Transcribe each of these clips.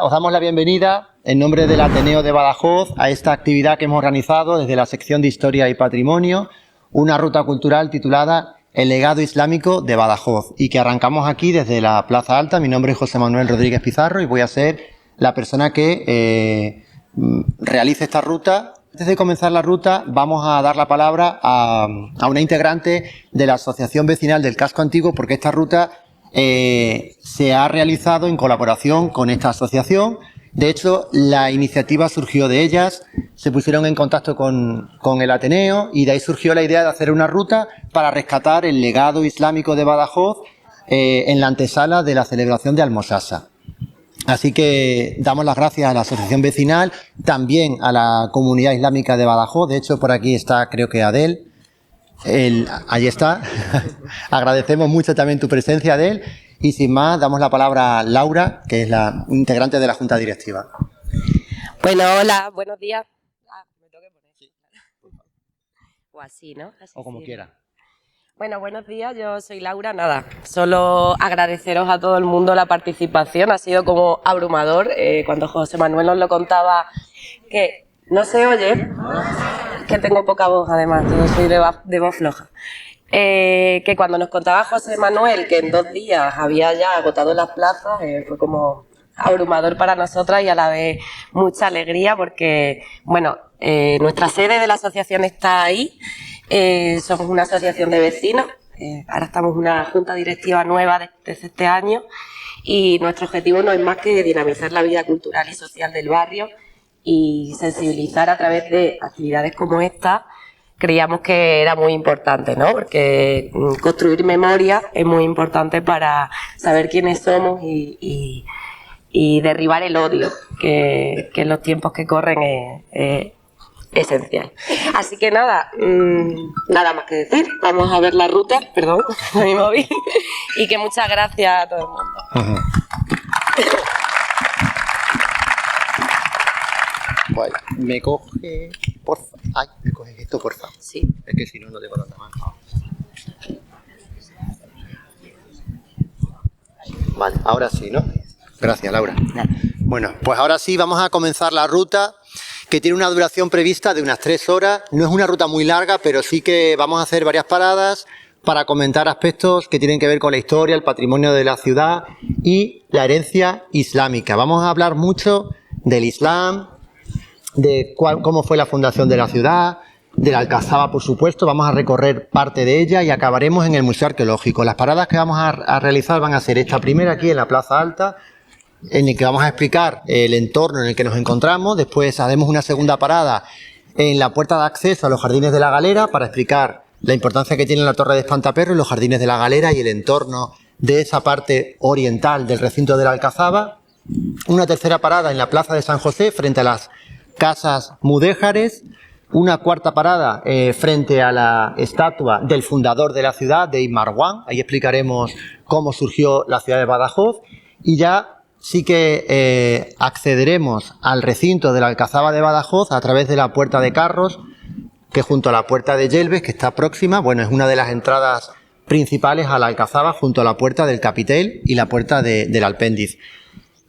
os damos la bienvenida en nombre del Ateneo de Badajoz a esta actividad que hemos organizado desde la sección de Historia y Patrimonio, una ruta cultural titulada El legado islámico de Badajoz, y que arrancamos aquí desde la Plaza Alta. Mi nombre es José Manuel Rodríguez Pizarro y voy a ser la persona que realice esta ruta. Antes de comenzar la ruta, vamos a dar la palabra a una integrante de la Asociación Vecinal del Casco Antiguo, porque esta ruta se ha realizado en colaboración con esta asociación. De hecho, la iniciativa surgió de ellas, se pusieron en contacto con el Ateneo y de ahí surgió la idea de hacer una ruta para rescatar el legado islámico de Badajoz en la antesala de la celebración de Almosasa. Así que damos las gracias a la asociación vecinal, también a la comunidad islámica de Badajoz. De hecho, por aquí está, creo que Adel. Allí está. Agradecemos mucho también tu presencia, Adel. Y sin más, damos la palabra a Laura, que es la integrante de la Junta Directiva. Bueno, hola, buenos días. Me tengo que poner. Sí. O así, ¿no? Así o como sí. quiera. Bueno, buenos días, yo soy Laura. Nada, solo agradeceros a todo el mundo la participación. Ha sido como abrumador cuando José Manuel nos lo contaba, que no se oye, que tengo poca voz además, yo soy de voz floja. Que cuando nos contaba José Manuel que en 2 días había ya agotado las plazas, fue como abrumador para nosotras y a la vez mucha alegría porque, bueno, nuestra sede de la asociación está ahí. Somos una asociación de vecinos, ahora estamos en una junta directiva nueva desde este año y nuestro objetivo no es más que dinamizar la vida cultural y social del barrio y sensibilizar a través de actividades como esta. Creíamos que era muy importante, ¿no? Porque construir memoria es muy importante para saber quiénes somos y derribar el odio, que en los tiempos que corren es esencial. Así que nada, nada más que decir. Vamos a ver la ruta, perdón, a mi móvil, y que muchas gracias a todo el mundo. Ajá. Bueno, me coge, porfa. Ay, me coges esto, porfa. Sí. Es que si no, no tengo tanta mano. Vale, ahora sí, ¿no? Gracias, Laura. Bueno, pues ahora sí vamos a comenzar la ruta, que tiene una duración prevista de unas 3 horas. No es una ruta muy larga, pero sí que vamos a hacer varias paradas para comentar aspectos que tienen que ver con la historia, el patrimonio de la ciudad y la herencia islámica. Vamos a hablar mucho del Islam, de cómo fue la fundación de la ciudad, de la Alcazaba, por supuesto. Vamos a recorrer parte de ella y acabaremos en el Museo Arqueológico. Las paradas que vamos a realizar van a ser esta primera aquí en la Plaza Alta, en el que vamos a explicar el entorno en el que nos encontramos. Después haremos una segunda parada en la puerta de acceso a los Jardines de la Galera para explicar la importancia que tiene la Torre de Espantaperros y los Jardines de la Galera y el entorno de esa parte oriental del recinto de la Alcazaba. Una tercera parada en la Plaza de San José frente a las Casas Mudéjares. Una cuarta parada frente a la estatua del fundador de la ciudad, de Ibn Marwan. Ahí explicaremos cómo surgió la ciudad de Badajoz. Y ya sí que accederemos al recinto de la Alcazaba de Badajoz a través de la Puerta de Carros, que junto a la Puerta de Yelves, que está próxima, bueno, es una de las entradas principales a la Alcazaba, junto a la Puerta del Capitel y la Puerta del Alpéndiz.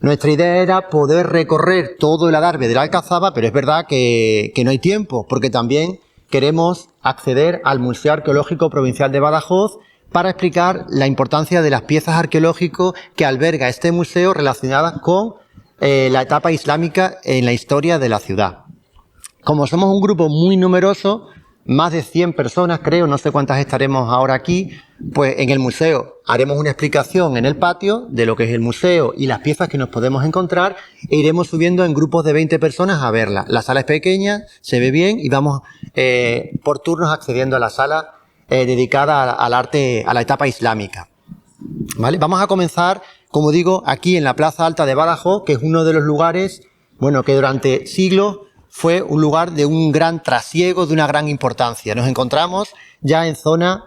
Nuestra idea era poder recorrer todo el adarve de la Alcazaba, pero es verdad que no hay tiempo, porque también queremos acceder al Museo Arqueológico Provincial de Badajoz para explicar la importancia de las piezas arqueológicas que alberga este museo relacionadas con la etapa islámica en la historia de la ciudad. Como somos un grupo muy numeroso, más de 100 personas creo, no sé cuántas estaremos ahora aquí, pues en el museo haremos una explicación en el patio de lo que es el museo y las piezas que nos podemos encontrar e iremos subiendo en grupos de 20 personas a verla. La sala es pequeña, se ve bien y vamos por turnos accediendo a la sala dedicada al arte, a la etapa islámica. ¿Vale? Vamos a comenzar, como digo, aquí en la Plaza Alta de Badajoz, que es uno de los lugares, bueno, que durante siglos fue un lugar de un gran trasiego, de una gran importancia. Nos encontramos ya en zona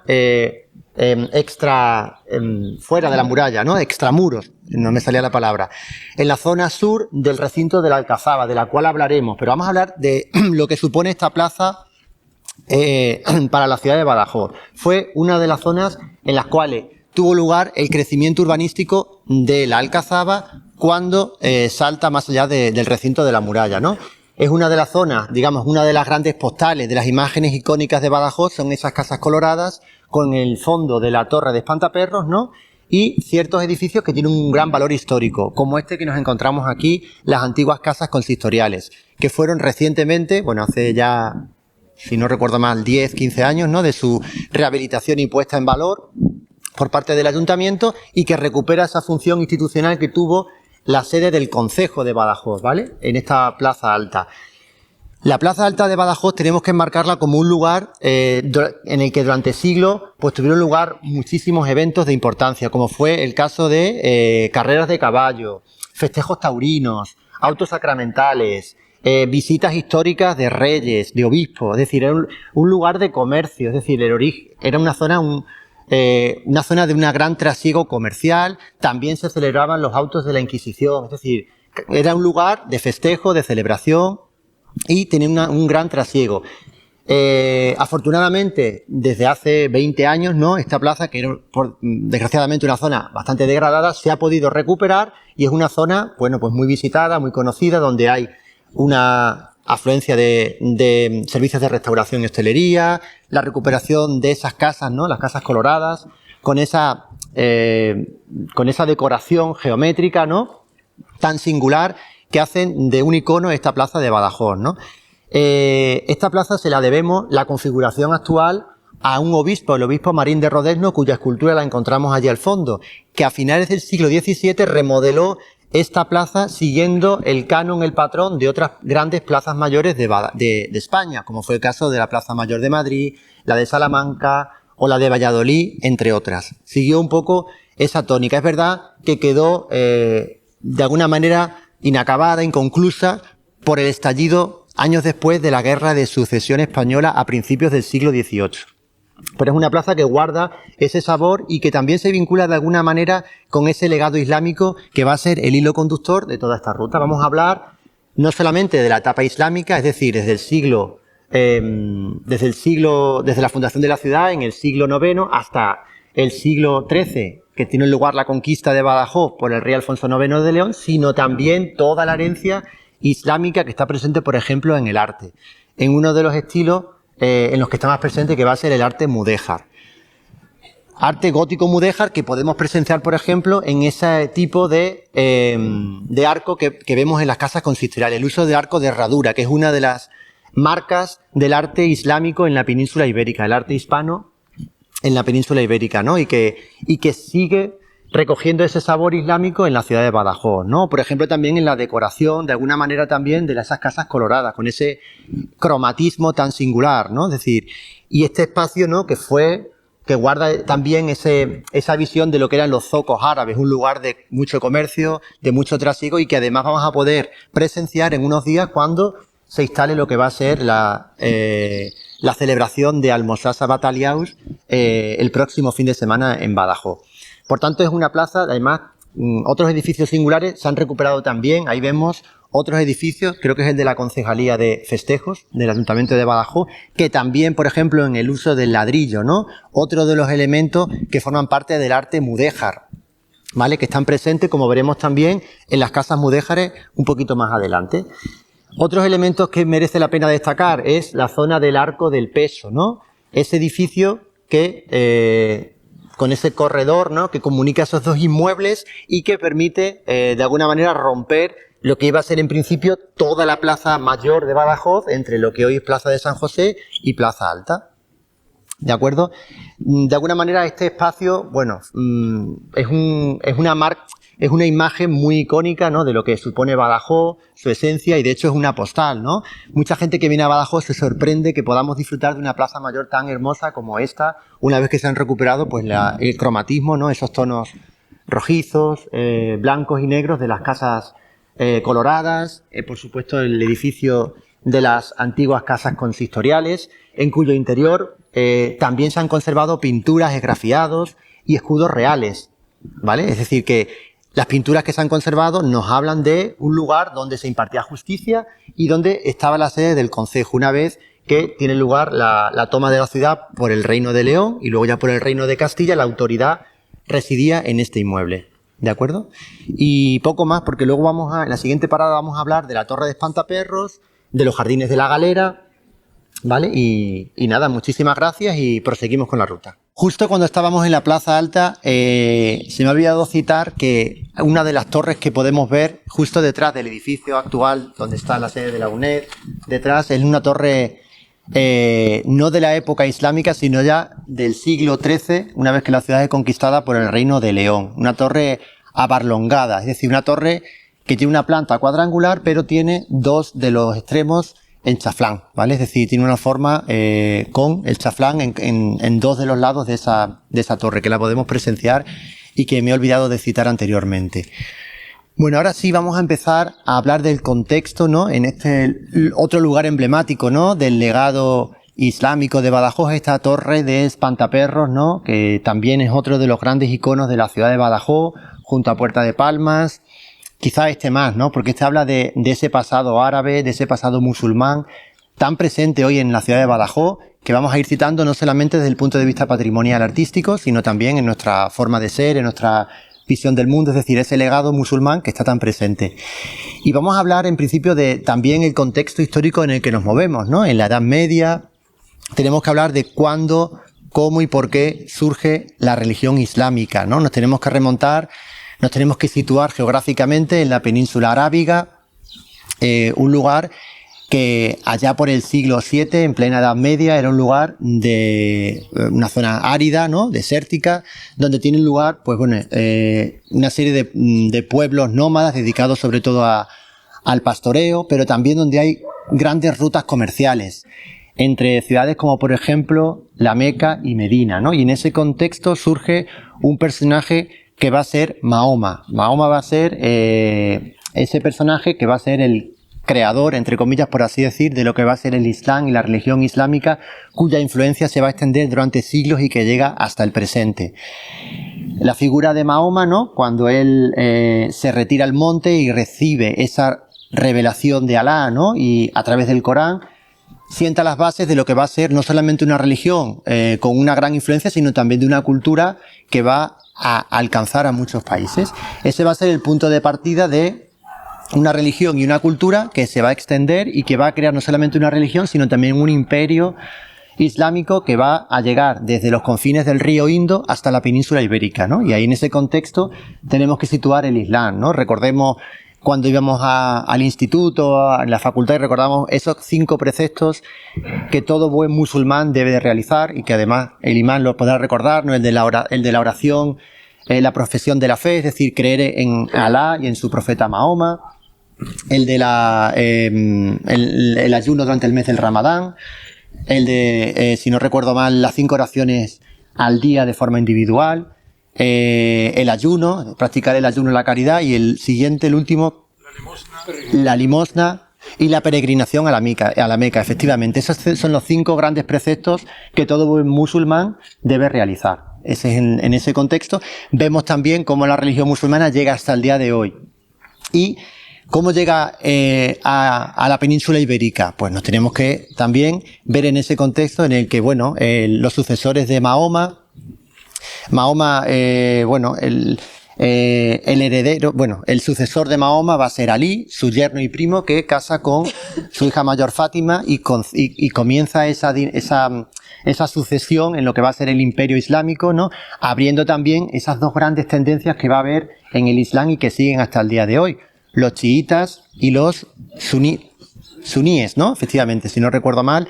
fuera de la muralla, ¿no? Extramuros, no me salía la palabra. En la zona sur del recinto de la Alcazaba, de la cual hablaremos, pero vamos a hablar de lo que supone esta plaza para la ciudad de Badajoz. Fue una de las zonas en las cuales tuvo lugar el crecimiento urbanístico de la Alcazaba cuando salta más allá del recinto de la muralla, ¿no? Es una de las zonas, digamos, una de las grandes postales de las imágenes icónicas de Badajoz, son esas casas coloradas con el fondo de la torre de Espantaperros, ¿no? Y ciertos edificios que tienen un gran valor histórico, como este que nos encontramos aquí, las antiguas casas consistoriales, que fueron recientemente, bueno, hace ya, si no recuerdo mal, 10, 15 años, ¿no?, de su rehabilitación y puesta en valor por parte del ayuntamiento, y que recupera esa función institucional que tuvo la sede del Concejo de Badajoz, ¿vale?, en esta Plaza Alta. La Plaza Alta de Badajoz tenemos que enmarcarla como un lugar en el que durante siglos pues tuvieron lugar muchísimos eventos de importancia, como fue el caso de carreras de caballo, festejos taurinos, autos sacramentales, visitas históricas de reyes, de obispos, es decir, era un lugar de comercio, es decir, era una zona de un gran trasiego comercial. También se celebraban los autos de la Inquisición, es decir, era un lugar de festejo, de celebración, y tenía un gran trasiego. Afortunadamente, desde hace 20 años, ¿no?, esta plaza, que era desgraciadamente una zona bastante degradada, se ha podido recuperar y es una zona, bueno, pues muy visitada, muy conocida, donde hay una afluencia de servicios de restauración y hostelería, la recuperación de esas casas, ¿no?, las casas coloradas, con esa decoración geométrica, ¿no?, tan singular, que hacen de un icono esta plaza de Badajoz, ¿no? Esta plaza se la debemos, la configuración actual, a un obispo, el obispo Marín de Rodezno, cuya escultura la encontramos allí al fondo, que a finales del siglo XVII remodeló esta plaza siguiendo el canon, el patrón de otras grandes plazas mayores de España, como fue el caso de la Plaza Mayor de Madrid, la de Salamanca o la de Valladolid, entre otras. Siguió un poco esa tónica. Es verdad que quedó, de alguna manera, inacabada, inconclusa, por el estallido años después de la Guerra de Sucesión Española a principios del siglo XVIII. Pero es una plaza que guarda ese sabor y que también se vincula de alguna manera con ese legado islámico que va a ser el hilo conductor de toda esta ruta. Vamos a hablar no solamente de la etapa islámica, es decir, desde la fundación de la ciudad en el siglo IX hasta el siglo XIII, que tiene lugar la conquista de Badajoz por el rey Alfonso IX de León, sino también toda la herencia islámica que está presente, por ejemplo, en el arte, en uno de los estilos en los que está más presente, que va a ser el arte mudéjar. Arte gótico mudéjar que podemos presenciar, por ejemplo, en ese tipo de arco que vemos en las casas consistoriales, el uso de arco de herradura, que es una de las marcas del arte islámico en la península ibérica, el arte hispano en la península ibérica, ¿no? Y que sigue recogiendo ese sabor islámico en la ciudad de Badajoz, ¿no? Por ejemplo, también en la decoración, de alguna manera también, de esas casas coloradas, con ese cromatismo tan singular, ¿no? Es decir, y este espacio, ¿no?, que guarda también esa visión de lo que eran los zocos árabes, un lugar de mucho comercio, de mucho trasiego, y que además vamos a poder presenciar en unos días cuando se instale lo que va a ser la celebración de Almosasa Bataliaus el próximo fin de semana en Badajoz. Por tanto, es una plaza, además, otros edificios singulares se han recuperado también. Ahí vemos otros edificios, creo que es el de la Concejalía de Festejos del Ayuntamiento de Badajoz, que también, por ejemplo, en el uso del ladrillo, ¿no?, otro de los elementos que forman parte del arte mudéjar, ¿vale?, que están presentes, como veremos también, en las casas mudéjares un poquito más adelante. Otros elementos que merece la pena destacar es la zona del Arco del Peso, ¿no?, ese edificio que con ese corredor, ¿no?, que comunica esos dos inmuebles y que permite, de alguna manera, romper lo que iba a ser en principio toda la Plaza Mayor de Badajoz, entre lo que hoy es Plaza de San José y Plaza Alta. ¿De acuerdo? De alguna manera, este espacio, bueno, es una imagen muy icónica, ¿no?, de lo que supone Badajoz, su esencia, y de hecho es una postal, ¿no? Mucha gente que viene a Badajoz se sorprende que podamos disfrutar de una plaza mayor tan hermosa como esta, una vez que se han recuperado pues el cromatismo, ¿no?, esos tonos rojizos, blancos y negros de las casas coloradas, por supuesto el edificio de las antiguas casas consistoriales, en cuyo interior también se han conservado pinturas, esgrafiados y escudos reales, ¿vale? Es decir, que las pinturas que se han conservado nos hablan de un lugar donde se impartía justicia y donde estaba la sede del concejo, una vez que tiene lugar la toma de la ciudad por el Reino de León y luego ya por el Reino de Castilla, la autoridad residía en este inmueble. ¿De acuerdo? Y poco más, porque luego en la siguiente parada vamos a hablar de la Torre de Espantaperros, de los Jardines de la Galera, ¿vale? Y nada, muchísimas gracias y proseguimos con la ruta. Justo cuando estábamos en la Plaza Alta, se me ha olvidado citar que una de las torres que podemos ver justo detrás del edificio actual, donde está la sede de la UNED, detrás es una torre no de la época islámica, sino ya del siglo XIII, una vez que la ciudad es conquistada por el Reino de León. Una torre abarlongada, es decir, una torre que tiene una planta cuadrangular, pero tiene dos de los extremos en chaflán, ¿vale? Es decir, tiene una forma con el chaflán en dos de los lados de esa torre, que la podemos presenciar y que me he olvidado de citar anteriormente. Bueno, ahora sí vamos a empezar a hablar del contexto, ¿no? En este otro lugar emblemático, ¿no? Del legado islámico de Badajoz, esta torre de Espantaperros, ¿no? Que también es otro de los grandes iconos de la ciudad de Badajoz, junto a Puerta de Palmas. Quizá este más, ¿no? Porque este habla de ese pasado árabe, de ese pasado musulmán, tan presente hoy en la ciudad de Badajoz, que vamos a ir citando no solamente desde el punto de vista patrimonial artístico, sino también en nuestra forma de ser, en nuestra visión del mundo, es decir, ese legado musulmán que está tan presente. Y vamos a hablar en principio de también el contexto histórico en el que nos movemos, ¿no? En la Edad Media tenemos que hablar de cuándo, cómo y por qué surge la religión islámica, ¿no? Nos tenemos que remontar, nos tenemos que situar geográficamente en la península arábiga, un lugar que allá por el siglo VII, en plena Edad Media, era un lugar de una zona árida, ¿no? Desértica, donde tienen lugar, pues bueno, una serie de pueblos nómadas dedicados sobre todo al pastoreo, pero también donde hay grandes rutas comerciales entre ciudades como por ejemplo la Meca y Medina, ¿no? Y en ese contexto surge un personaje que va a ser Mahoma. Mahoma va a ser ese personaje que va a ser el creador, entre comillas, por así decir, de lo que va a ser el Islam y la religión islámica, cuya influencia se va a extender durante siglos y que llega hasta el presente. La figura de Mahoma, ¿no? Cuando él se retira al monte y recibe esa revelación de Alá, ¿no? Y a través del Corán sienta las bases de lo que va a ser no solamente una religión con una gran influencia, sino también de una cultura que va a alcanzar a muchos países. Ese va a ser el punto de partida de una religión y una cultura que se va a extender y que va a crear no solamente una religión, sino también un imperio islámico que va a llegar desde los confines del río Indo hasta la península ibérica, ¿no? Y ahí en ese contexto tenemos que situar el Islam, ¿no? Recordemos cuando íbamos al instituto, a la facultad, y recordamos esos 5 preceptos que todo buen musulmán debe de realizar y que además el imán lo podrá recordar, ¿no? El de la oración, la profesión de la fe, es decir, creer en Alá y en su profeta Mahoma, el de el ayuno durante el mes del Ramadán, el de, si no recuerdo mal, las 5 oraciones al día de forma individual, el ayuno, practicar el ayuno y la caridad, y el siguiente, el último, la limosna y la peregrinación a la Meca, efectivamente. Esos son los 5 grandes preceptos que todo buen musulmán debe realizar. Ese es en ese contexto. Vemos también cómo la religión musulmana llega hasta el día de hoy. Y cómo llega a la península ibérica. Pues nos tenemos que también ver en ese contexto en el que, bueno, los sucesores de Mahoma, el heredero, bueno, el sucesor de Mahoma va a ser Ali, su yerno y primo, que casa con su hija mayor Fátima y comienza esa sucesión en lo que va a ser el imperio islámico, ¿no? Abriendo también esas 2 grandes tendencias que va a haber en el Islam y que siguen hasta el día de hoy. Los chiitas y los suníes, ¿no? Efectivamente, si no recuerdo mal.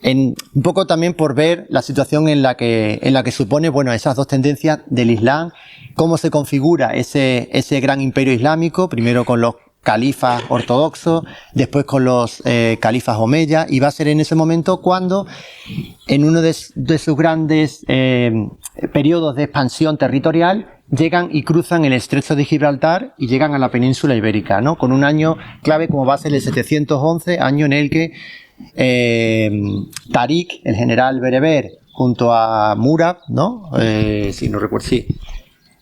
Un poco también por ver la situación en la que supone, bueno, esas 2 tendencias del Islam, cómo se configura ese gran imperio islámico, primero con los califas ortodoxos, después con los califas omeyas, y va a ser en ese momento cuando, en uno de sus grandes periodos de expansión territorial, llegan y cruzan el estrecho de Gibraltar y llegan a la península ibérica, ¿no? Con un año clave como va a ser el 711, año en el que Tarik, el general bereber, junto a Murad, ¿no? Si no recuerdo, sí,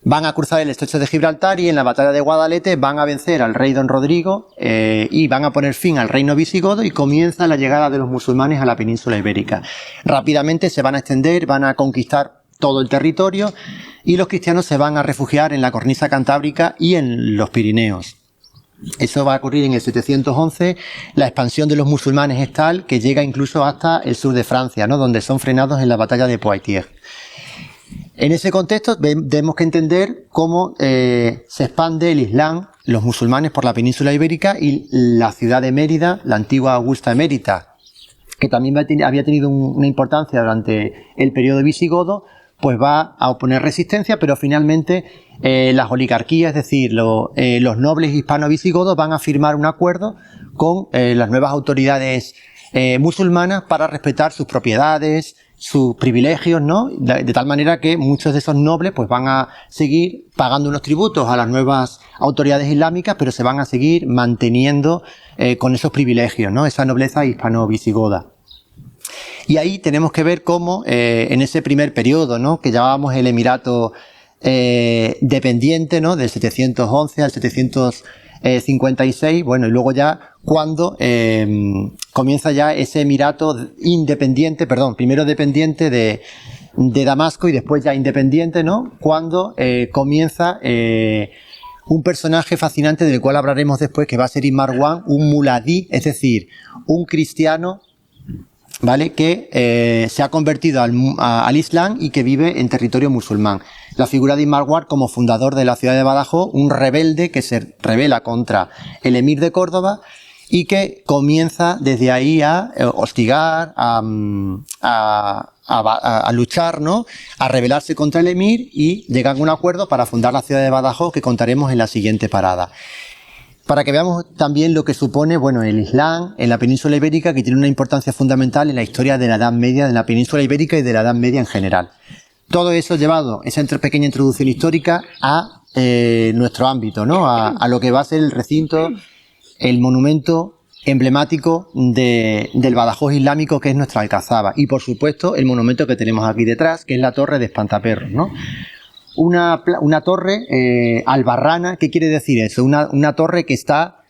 van a cruzar el estrecho de Gibraltar y en la batalla de Guadalete van a vencer al rey Don Rodrigo y van a poner fin al reino visigodo y comienza la llegada de los musulmanes a la península ibérica. Rápidamente se van a extender, van a conquistar todo el territorio y los cristianos se van a refugiar en la cornisa cantábrica y en los Pirineos. Eso va a ocurrir en el 711. La expansión de los musulmanes es tal que llega incluso hasta el sur de Francia, ¿no? Donde son frenados en la batalla de Poitiers. En ese contexto tenemos que entender cómo se expande el Islam, los musulmanes por la península ibérica, y la ciudad de Mérida, la antigua Augusta Emérita, que también había tenido una importancia durante el periodo visigodo, pues va a oponer resistencia, pero finalmente las oligarquías, es decir, los nobles hispano-visigodos van a firmar un acuerdo con las nuevas autoridades musulmanas para respetar sus propiedades, sus privilegios, ¿no? De tal manera que muchos de esos nobles pues van a seguir pagando unos tributos a las nuevas autoridades islámicas, pero se van a seguir manteniendo con esos privilegios, ¿no? Esa nobleza hispano-visigoda. Y ahí tenemos que ver cómo en ese primer periodo, ¿no? Que llamábamos el Emirato dependiente, ¿no? Del 711 al 756, bueno, y luego ya cuando comienza ya ese Emirato independiente, primero dependiente de Damasco y después ya independiente, ¿no? Cuando comienza un personaje fascinante del cual hablaremos después, que va a ser Ibn Marwan, un muladí, es decir, un cristiano, ¿vale? Que se ha convertido al Islam y que vive en territorio musulmán. La figura de Ibn Marwan como fundador de la ciudad de Badajoz, un rebelde que se rebela contra el emir de Córdoba y que comienza desde ahí a hostigar, a luchar, ¿no? A rebelarse contra el emir, y llegan a un acuerdo para fundar la ciudad de Badajoz, que contaremos en la siguiente parada. Para que veamos también lo que supone, bueno, el Islam en la península ibérica, que tiene una importancia fundamental en la historia de la Edad Media, de la península ibérica y de la Edad Media en general. Todo eso llevado, esa pequeña introducción histórica, a nuestro ámbito, ¿no? A lo que va a ser el recinto, el monumento emblemático del Badajoz islámico, que es nuestra Alcazaba. Y, por supuesto, el monumento que tenemos aquí detrás, que es la Torre de Espantaperros, ¿no? Una torre albarrana. ¿Qué quiere decir eso? Una torre que está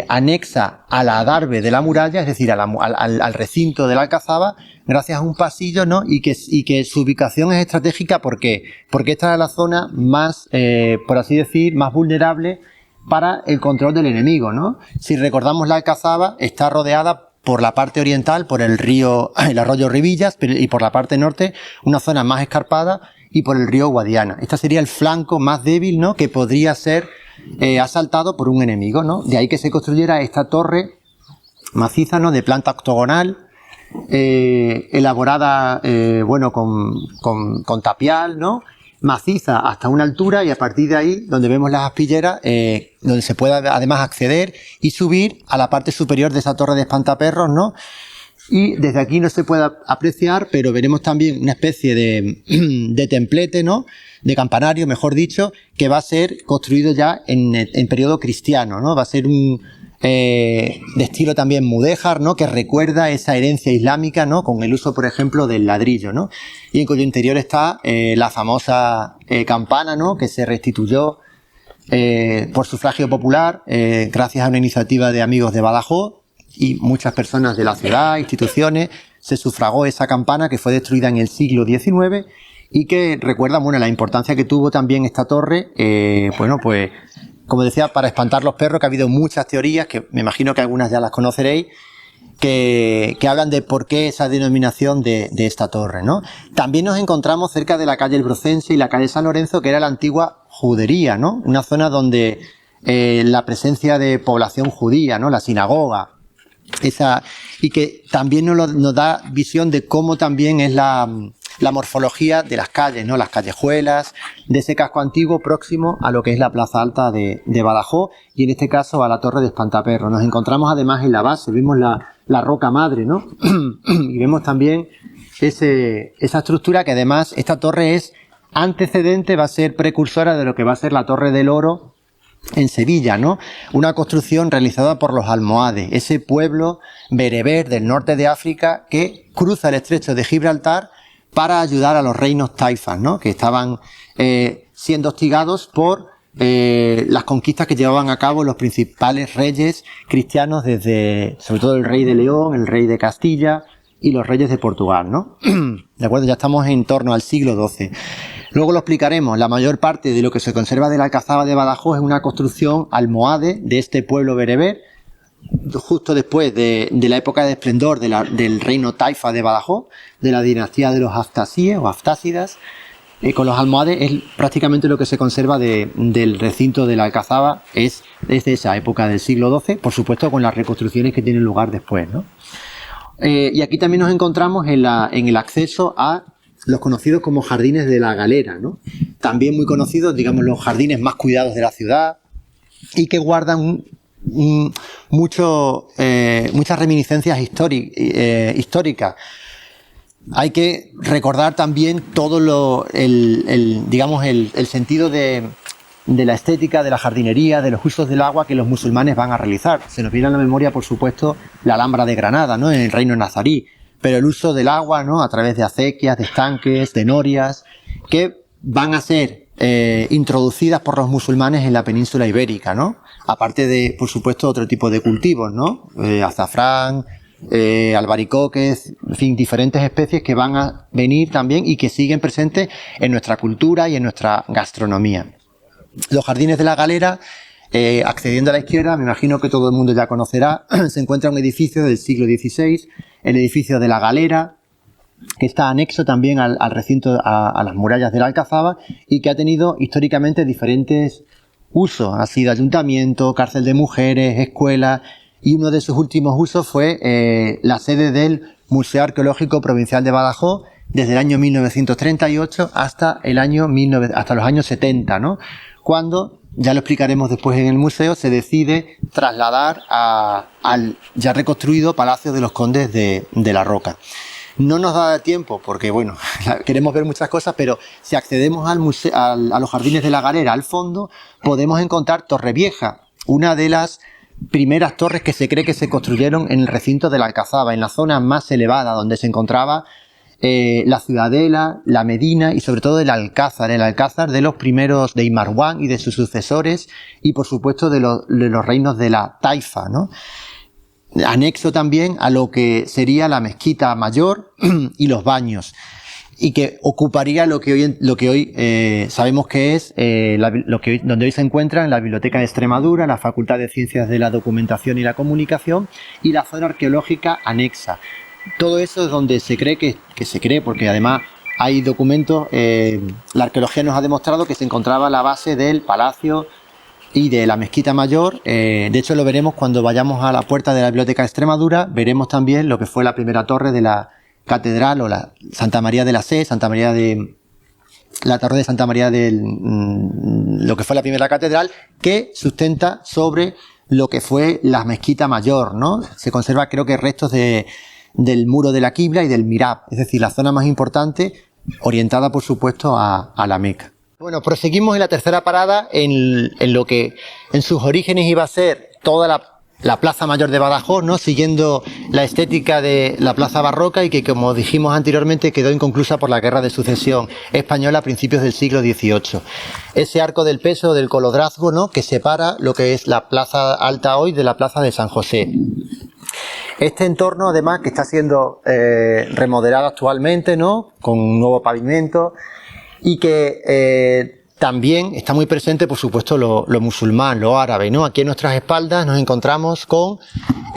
anexa a la adarve de la muralla, es decir, al recinto de la Alcazaba, gracias a un pasillo, ¿no? Y que su ubicación es estratégica. ¿Por qué? Porque esta es la zona más, por así decir, más vulnerable para el control del enemigo, ¿no? Si recordamos, la Alcazaba está rodeada por la parte oriental, por el arroyo Ribillas, y por la parte norte, una zona más escarpada, y por el río Guadiana. Este sería el flanco más débil, ¿no? Que podría ser asaltado por un enemigo, ¿no? De ahí que se construyera esta torre maciza, ¿no? De planta octogonal, elaborada, bueno, con tapial, ¿no? Maciza hasta una altura, y a partir de ahí, donde vemos las aspilleras, donde se puede además acceder y subir a la parte superior de esa torre de Espantaperros, ¿no? Y desde aquí no se puede apreciar, pero veremos también una especie de templete, ¿no? De campanario, mejor dicho, que va a ser construido ya en periodo cristiano, ¿no? Va a ser de estilo también mudéjar, ¿no? Que recuerda esa herencia islámica, ¿no? Con el uso, por ejemplo, del ladrillo, ¿no? Y en cuyo interior está la famosa campana, ¿no? Que se restituyó por sufragio popular, gracias a una iniciativa de amigos de Badajoz, y muchas personas de la ciudad, instituciones, se sufragó esa campana, que fue destruida en el siglo XIX y que recuerda, bueno, la importancia que tuvo también esta torre, bueno, pues, como decía, para espantar los perros, que ha habido muchas teorías, que me imagino que algunas ya las conoceréis, que hablan de por qué esa denominación de esta torre, ¿no? También nos encontramos cerca de la calle El Brocense y la calle San Lorenzo, que era la antigua judería, ¿no? Una zona donde la presencia de población judía, ¿no? La sinagoga, y que también nos da visión de cómo también es la morfología de las calles, ¿no? Las callejuelas de ese casco antiguo próximo a lo que es la plaza alta de Badajoz, y en este caso a la Torre de Espantaperros. Nos encontramos además en la base, vemos la roca madre, ¿no? Y vemos también esa estructura, que además esta torre es antecedente, va a ser precursora de lo que va a ser la Torre del Oro en Sevilla, ¿no? Una construcción realizada por los almohades, ese pueblo bereber del norte de África que cruza el estrecho de Gibraltar para ayudar a los reinos taifas, ¿no? Que estaban siendo hostigados por las conquistas que llevaban a cabo los principales reyes cristianos, sobre todo el rey de León, el rey de Castilla y los reyes de Portugal, ¿no? De acuerdo, ya estamos en torno al siglo XII. Luego lo explicaremos. La mayor parte de lo que se conserva de la Alcazaba de Badajoz es una construcción almohade de este pueblo bereber, justo después de la época de esplendor del reino taifa de Badajoz, de la dinastía de los Haftasíes o Haftásidas. Con los almohades es prácticamente lo que se conserva del recinto de la Alcazaba, es desde esa época del siglo XII, por supuesto con las reconstrucciones que tienen lugar después, ¿no? Y aquí también nos encontramos en el acceso a los conocidos como jardines de la Galera, ¿no? También muy conocidos, digamos, los jardines más cuidados de la ciudad y que guardan muchas reminiscencias históricas. Hay que recordar también todo el sentido de la estética, de la jardinería, de los usos del agua que los musulmanes van a realizar. Se nos viene a la memoria, por supuesto, la Alhambra de Granada, ¿no? En el reino nazarí, pero el uso del agua, ¿no? A través de acequias, de estanques, de norias, que van a ser introducidas por los musulmanes en la península ibérica, ¿no? Aparte de, por supuesto, otro tipo de cultivos, ¿no? Azafrán, albaricoques, en fin, diferentes especies que van a venir también y que siguen presentes en nuestra cultura y en nuestra gastronomía. Los jardines de la Galera, accediendo a la izquierda, me imagino que todo el mundo ya conocerá, se encuentra un edificio del siglo XVI, el edificio de la Galera, que está anexo también al recinto, a las murallas de la Alcazaba y que ha tenido históricamente diferentes usos. Ha sido ayuntamiento, cárcel de mujeres, escuela, y uno de sus últimos usos fue la sede del Museo Arqueológico Provincial de Badajoz desde el año 1938 hasta los años 70, ¿no? Cuando, ya lo explicaremos después en el museo, se decide trasladar al ya reconstruido Palacio de los Condes de la Roca. No nos da tiempo porque, bueno, queremos ver muchas cosas, pero si accedemos al museo, a los jardines de la Galera, al fondo, podemos encontrar Torrevieja, una de las primeras torres que se cree que se construyeron en el recinto de la Alcazaba, en la zona más elevada donde se encontraba la Ciudadela, la Medina y sobre todo el Alcázar de los primeros de Imarwan y de sus sucesores y por supuesto de los reinos de la Taifa, ¿no? Anexo también a lo que sería la mezquita mayor y los baños y que ocuparía lo que hoy sabemos que es donde hoy se encuentra en la Biblioteca de Extremadura, la Facultad de Ciencias de la Documentación y la Comunicación y la zona arqueológica anexa. Todo eso es donde se cree porque además hay documentos, la arqueología nos ha demostrado que se encontraba la base del palacio y de la mezquita mayor. De hecho lo veremos cuando vayamos a la puerta de la Biblioteca de Extremadura, veremos también lo que fue la primera torre de la catedral o la Santa María de la Sé, la torre de Santa María lo que fue la primera catedral, que sustenta sobre lo que fue la mezquita mayor, ¿no? Se conserva, creo que restos del muro de la Qibla y del Mirab, es decir, la zona más importante, orientada por supuesto a la Meca. Bueno, proseguimos en la tercera parada en lo que en sus orígenes iba a ser toda la Plaza Mayor de Badajoz, ¿no? Siguiendo la estética de la Plaza Barroca y que, como dijimos anteriormente, quedó inconclusa por la Guerra de Sucesión Española a principios del siglo XVIII. Ese arco del Peso del Colodrazgo, ¿no? Que separa lo que es la Plaza Alta hoy de la Plaza de San José. Este entorno, además, que está siendo remodelado actualmente, ¿no? Con un nuevo pavimento y que también está muy presente, por supuesto, lo musulmán, lo árabe, ¿no? Aquí en nuestras espaldas nos encontramos con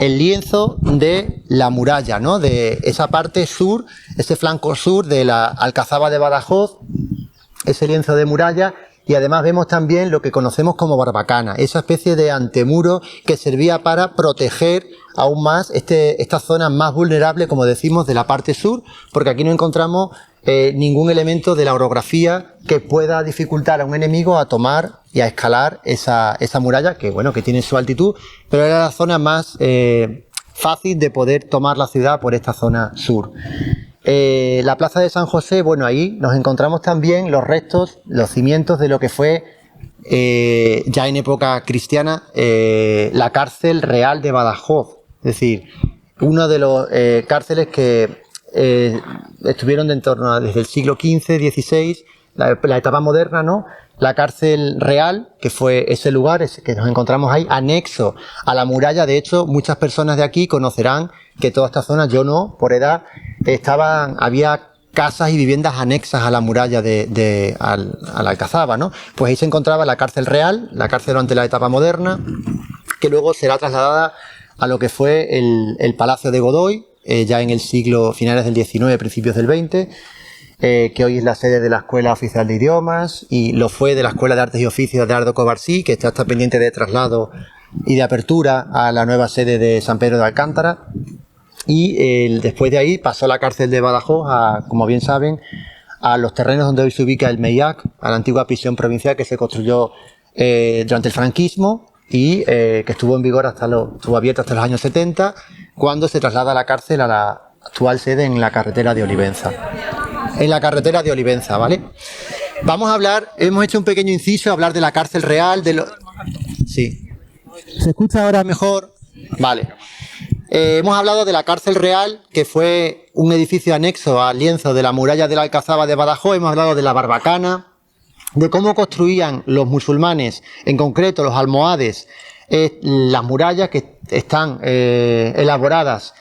el lienzo de la muralla, ¿no? De esa parte sur, ese flanco sur de la Alcazaba de Badajoz, ese lienzo de muralla. Y además vemos también lo que conocemos como barbacana, esa especie de antemuro que servía para proteger aún más esta zona más vulnerable, como decimos, de la parte sur, porque aquí no encontramos ningún elemento de la orografía que pueda dificultar a un enemigo a tomar y a escalar esa muralla, que bueno, que tiene su altitud, pero era la zona más fácil de poder tomar la ciudad por esta zona sur. La plaza de San José, bueno, ahí nos encontramos también los restos, los cimientos de lo que fue ya en época cristiana la cárcel real de Badajoz, es decir, uno de los cárceles que estuvieron desde el siglo XV, XVI, la etapa moderna, ¿no? La cárcel real, que fue ese lugar que nos encontramos ahí, anexo a la muralla. De hecho, muchas personas de aquí conocerán que toda esta zona, yo no, por edad, había casas y viviendas anexas a la muralla a la Alcazaba, ¿no? Pues ahí se encontraba la cárcel real, la cárcel durante la etapa moderna, que luego será trasladada a lo que fue el Palacio de Godoy, ya en el siglo finales del XIX, principios del XX, que hoy es la sede de la Escuela Oficial de Idiomas y lo fue de la Escuela de Artes y Oficios de Ardo Covarsí, que está pendiente de traslado y de apertura a la nueva sede de San Pedro de Alcántara. Y después de ahí pasó la cárcel de Badajoz, como bien saben, a los terrenos donde hoy se ubica el MEIAC, a la antigua prisión provincial que se construyó durante el franquismo y que estuvo en vigor estuvo abierta hasta los años 70, cuando se traslada la cárcel a la actual sede en la carretera de Olivenza. En la carretera de Olivenza, ¿vale? Vamos a hablar, hemos hecho un pequeño inciso, hablar de la cárcel real, Sí. ¿Se escucha ahora mejor? Vale. Hemos hablado de la cárcel real, que fue un edificio anexo al lienzo de la muralla de la Alcazaba de Badajoz. Hemos hablado de la barbacana, de cómo construían los musulmanes, en concreto los almohades, las murallas que están elaboradas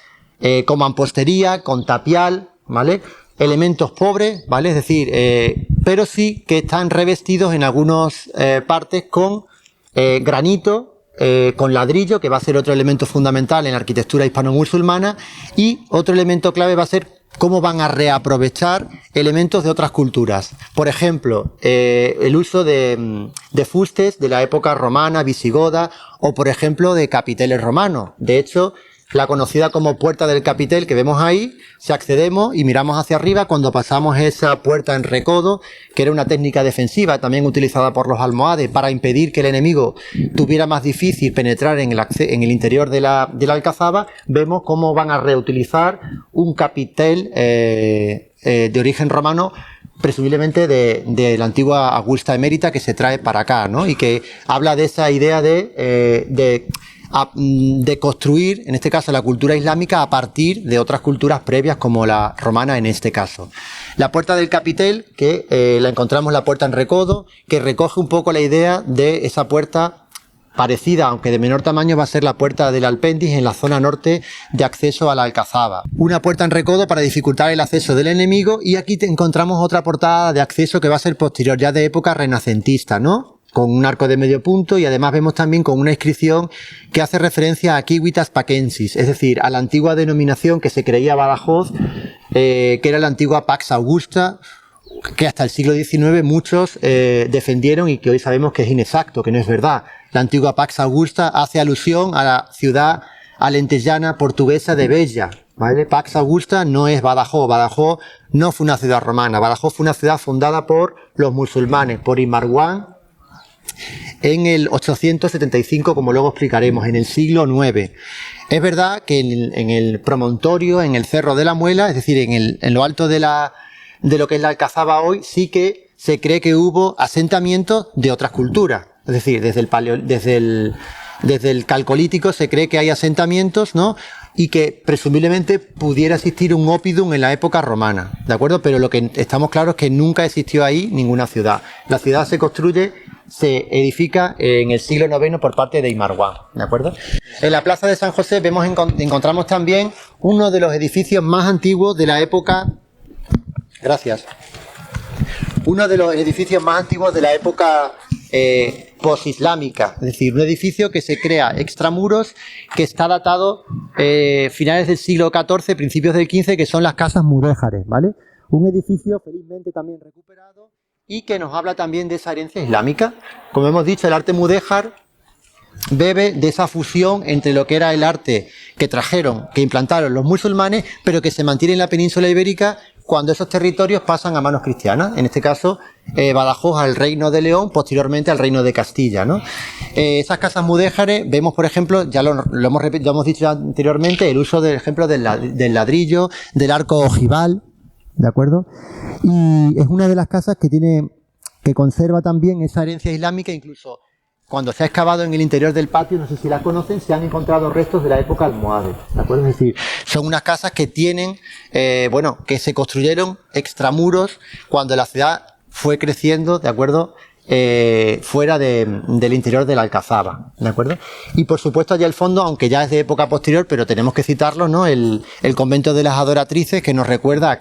con mampostería, con tapial, ¿vale? Elementos pobres, ¿vale? Es decir, pero sí que están revestidos en algunas partes con granito, con ladrillo, que va a ser otro elemento fundamental en la arquitectura hispano-musulmana, y otro elemento clave va a ser cómo van a reaprovechar elementos de otras culturas. Por ejemplo, el uso de fustes de la época romana, visigoda, o por ejemplo de capiteles romanos. De hecho, la conocida como Puerta del Capitel que vemos ahí, si accedemos y miramos hacia arriba, cuando pasamos esa puerta en recodo, que era una técnica defensiva también utilizada por los almohades para impedir que el enemigo tuviera más difícil penetrar en el interior de la Alcazaba, vemos cómo van a reutilizar un capitel de origen romano, presumiblemente de la antigua Augusta Emérita, que se trae para acá, ¿no? Y que habla de esa idea de construir, en este caso, la cultura islámica a partir de otras culturas previas como la romana en este caso. La Puerta del Capitel, que la encontramos la puerta en recodo, que recoge un poco la idea de esa puerta parecida, aunque de menor tamaño, va a ser la Puerta del Alpendis en la zona norte de acceso a la Alcazaba. Una puerta en recodo para dificultar el acceso del enemigo, y aquí encontramos otra portada de acceso que va a ser posterior, ya de época renacentista, ¿no? Con un arco de medio punto, y además vemos también con una inscripción que hace referencia a Civitas Pacensis, es decir, a la antigua denominación que se creía Badajoz, que era la antigua Pax Augusta, que hasta el siglo XIX muchos defendieron y que hoy sabemos que es inexacto, que no es verdad. La antigua Pax Augusta hace alusión a la ciudad alentejana portuguesa de Béja, ¿vale? Pax Augusta no es Badajoz. Badajoz no fue una ciudad romana. Badajoz fue una ciudad fundada por los musulmanes, por Imarwan, en el 875, como luego explicaremos, en el siglo IX. Es verdad que en el promontorio, en el Cerro de la Muela, es decir, en lo alto de lo que es la Alcazaba hoy, sí que se cree que hubo asentamientos de otras culturas. Es decir, desde el Calcolítico se cree que hay asentamientos, ¿no? Y que presumiblemente pudiera existir un oppidum en la época romana, ¿de acuerdo? Pero lo que estamos claros es que nunca existió ahí ninguna ciudad. La ciudad se edifica en el siglo IX por parte de Imarwan, ¿de acuerdo? En la plaza de San José encontramos también uno de los edificios más antiguos de la época. Gracias. Uno de los edificios más antiguos de la época posislámica, es decir, un edificio que se crea extramuros, que está datado finales del siglo XIV, principios del XV, que son las casas mudéjares, ¿vale? Un edificio felizmente también recuperado y que nos habla también de esa herencia islámica. Como hemos dicho, el arte mudéjar bebe de esa fusión entre lo que era el arte que implantaron los musulmanes, pero que se mantiene en la península ibérica cuando esos territorios pasan a manos cristianas. En este caso, Badajoz al Reino de León, posteriormente al Reino de Castilla, ¿no? Esas casas mudéjares, vemos, por ejemplo, ya lo hemos dicho anteriormente, el uso del ejemplo del ladrillo, del arco ojival, ¿de acuerdo? Y es una de las casas que conserva también esa herencia islámica. Incluso cuando se ha excavado en el interior del patio, no sé si la conocen, se han encontrado restos de la época almohade, ¿de acuerdo? Es decir, son unas casas que tienen, que se construyeron extramuros cuando la ciudad fue creciendo, ¿de acuerdo? fuera del interior de la Alcazaba, ¿de acuerdo? Y por supuesto allá al fondo, aunque ya es de época posterior, pero tenemos que citarlo, ¿no? El convento de las adoratrices, que nos recuerda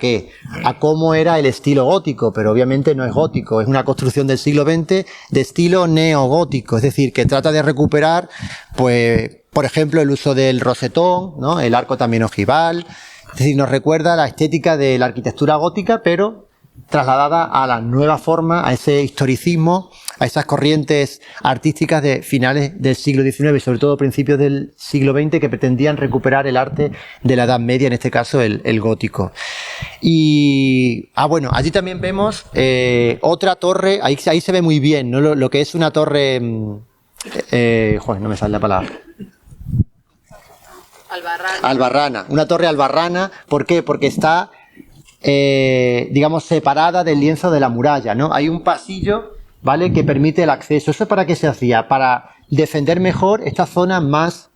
a cómo era el estilo gótico, pero obviamente no es gótico, es una construcción del siglo XX de estilo neogótico, es decir, que trata de recuperar, pues, por ejemplo, el uso del rosetón, ¿no? El arco también ojival, es decir, nos recuerda la estética de la arquitectura gótica, pero trasladada a la nueva forma, a ese historicismo, a esas corrientes artísticas de finales del siglo XIX y sobre todo principios del siglo XX que pretendían recuperar el arte de la Edad Media, en este caso el gótico. Y, bueno, allí también vemos otra torre, ahí se ve muy bien, ¿no? Lo que es una torre, joder, no me sale la palabra. Albarrana, una torre albarrana, ¿por qué? Porque está digamos, separada del lienzo de la muralla, ¿no? Hay un pasillo, ¿vale?, que permite el acceso. ¿Eso para qué se hacía? Para defender mejor esta zona más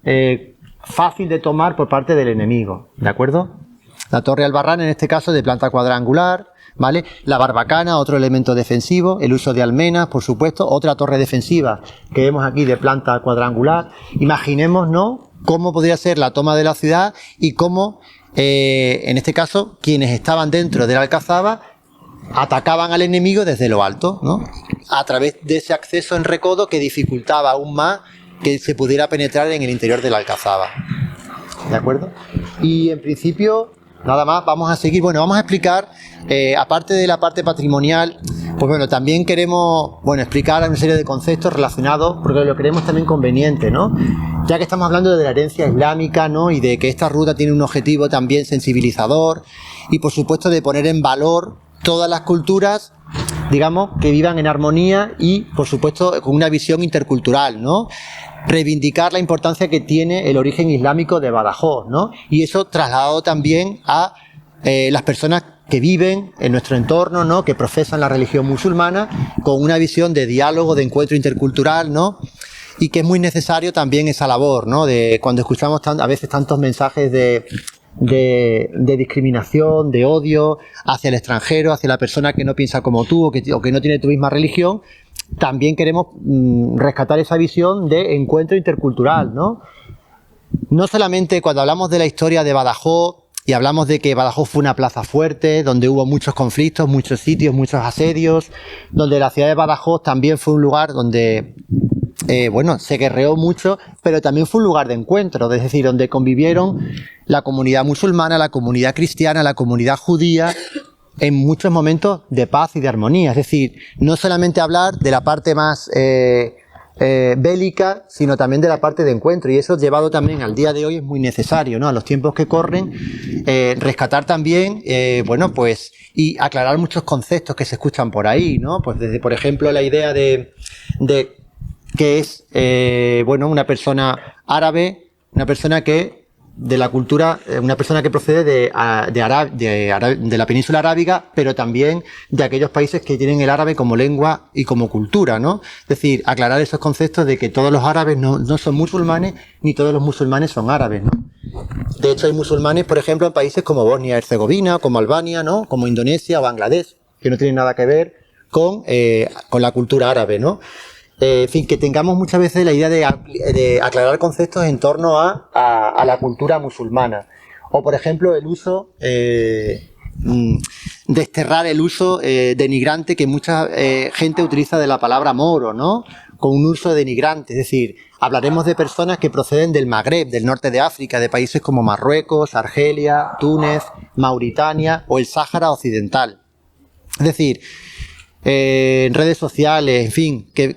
fácil de tomar por parte del enemigo, ¿de acuerdo? La torre albarrana, en este caso, de planta cuadrangular, ¿vale? La barbacana, otro elemento defensivo, el uso de almenas, por supuesto, otra torre defensiva que vemos aquí de planta cuadrangular. Imaginemos, ¿no?, cómo podría ser la toma de la ciudad y cómo en este caso, quienes estaban dentro de la Alcazaba atacaban al enemigo desde lo alto, ¿no? A través de ese acceso en recodo que dificultaba aún más que se pudiera penetrar en el interior de la Alcazaba. ¿De acuerdo? Y en principio, nada más, vamos a seguir. Bueno, vamos a explicar, aparte de la parte patrimonial, pues bueno, también queremos, bueno, explicar una serie de conceptos relacionados, porque lo creemos también conveniente, ¿no? Ya que estamos hablando de la herencia islámica, ¿no? Y de que esta ruta tiene un objetivo también sensibilizador y, por supuesto, de poner en valor todas las culturas, digamos, que vivan en armonía y, por supuesto, con una visión intercultural, ¿no? Reivindicar la importancia que tiene el origen islámico de Badajoz, ¿no? Y eso trasladado también a las personas que viven en nuestro entorno, ¿no?, que profesan la religión musulmana, con una visión de diálogo, de encuentro intercultural, ¿no?, y que es muy necesario también esa labor, ¿no?, de cuando escuchamos a veces tantos mensajes de discriminación, de odio hacia el extranjero, hacia la persona que no piensa como tú o que no tiene tu misma religión. También queremos rescatar esa visión de encuentro intercultural, ¿no? No solamente cuando hablamos de la historia de Badajoz y hablamos de que Badajoz fue una plaza fuerte, donde hubo muchos conflictos, muchos sitios, muchos asedios, donde la ciudad de Badajoz también fue un lugar donde bueno, se guerreó mucho, pero también fue un lugar de encuentro, es decir, donde convivieron la comunidad musulmana, la comunidad cristiana, la comunidad judía, en muchos momentos de paz y de armonía. Es decir, no solamente hablar de la parte más bélica, sino también de la parte de encuentro, y eso llevado también al día de hoy es muy necesario, ¿no?, a los tiempos que corren, rescatar también, bueno, pues, y aclarar muchos conceptos que se escuchan por ahí, ¿no? Pues desde, por ejemplo, la idea de que es, bueno, una persona árabe, una persona que de la cultura, una persona que procede de la península arábiga, pero también de aquellos países que tienen el árabe como lengua y como cultura, ¿no? Es decir, aclarar esos conceptos de que todos los árabes no son musulmanes, ni todos los musulmanes son árabes, ¿no? De hecho, hay musulmanes, por ejemplo, en países como Bosnia y Herzegovina, como Albania, ¿no?, como Indonesia o Bangladesh, que no tienen nada que ver con la cultura árabe, ¿no? En fin, que tengamos muchas veces la idea de aclarar conceptos en torno a la cultura musulmana. O, por ejemplo, el uso, desterrar el uso denigrante que mucha gente utiliza de la palabra moro, ¿no?, con un uso denigrante. Es decir, hablaremos de personas que proceden del Magreb, del norte de África, de países como Marruecos, Argelia, Túnez, Mauritania o el Sáhara Occidental. Es decir, en redes sociales, en fin, que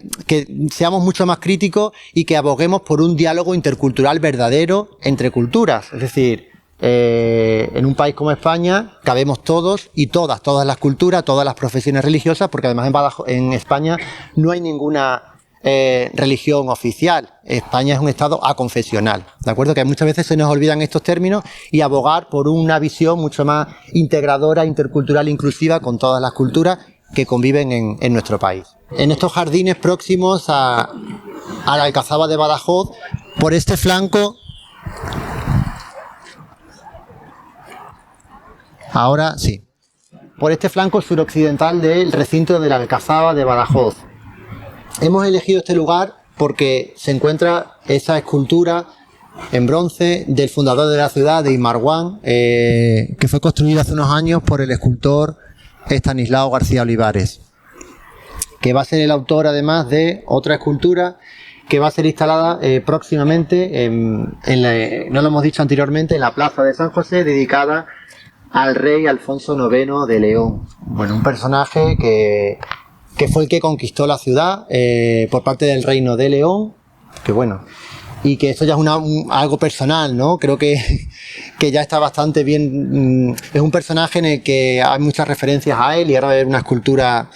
seamos mucho más críticos y que aboguemos por un diálogo intercultural verdadero entre culturas. Es decir, en un país como España cabemos todos y todas las culturas, todas las profesiones religiosas, porque además en España no hay ninguna religión oficial. España es un estado aconfesional, ¿de acuerdo? Que muchas veces se nos olvidan estos términos, y abogar por una visión mucho más integradora, intercultural, inclusiva con todas las culturas que conviven en nuestro país. En estos jardines próximos a la Alcazaba de Badajoz, por este flanco, ahora sí, por este flanco suroccidental del recinto de la Alcazaba de Badajoz, Hemos elegido este lugar porque se encuentra esa escultura en bronce del fundador de la ciudad, de Imarguán, que fue construida hace unos años por el escultor Estanislao García Olivares, que va a ser el autor además de otra escultura que va a ser instalada próximamente, no lo hemos dicho anteriormente, en la plaza de San José, dedicada al rey Alfonso IX de León. Bueno, un personaje que fue el que conquistó la ciudad por parte del reino de León, que bueno, y que esto ya es algo personal, ¿no? Creo que ya está bastante bien. Es un personaje en el que hay muchas referencias a él, y ahora va a haber una escultura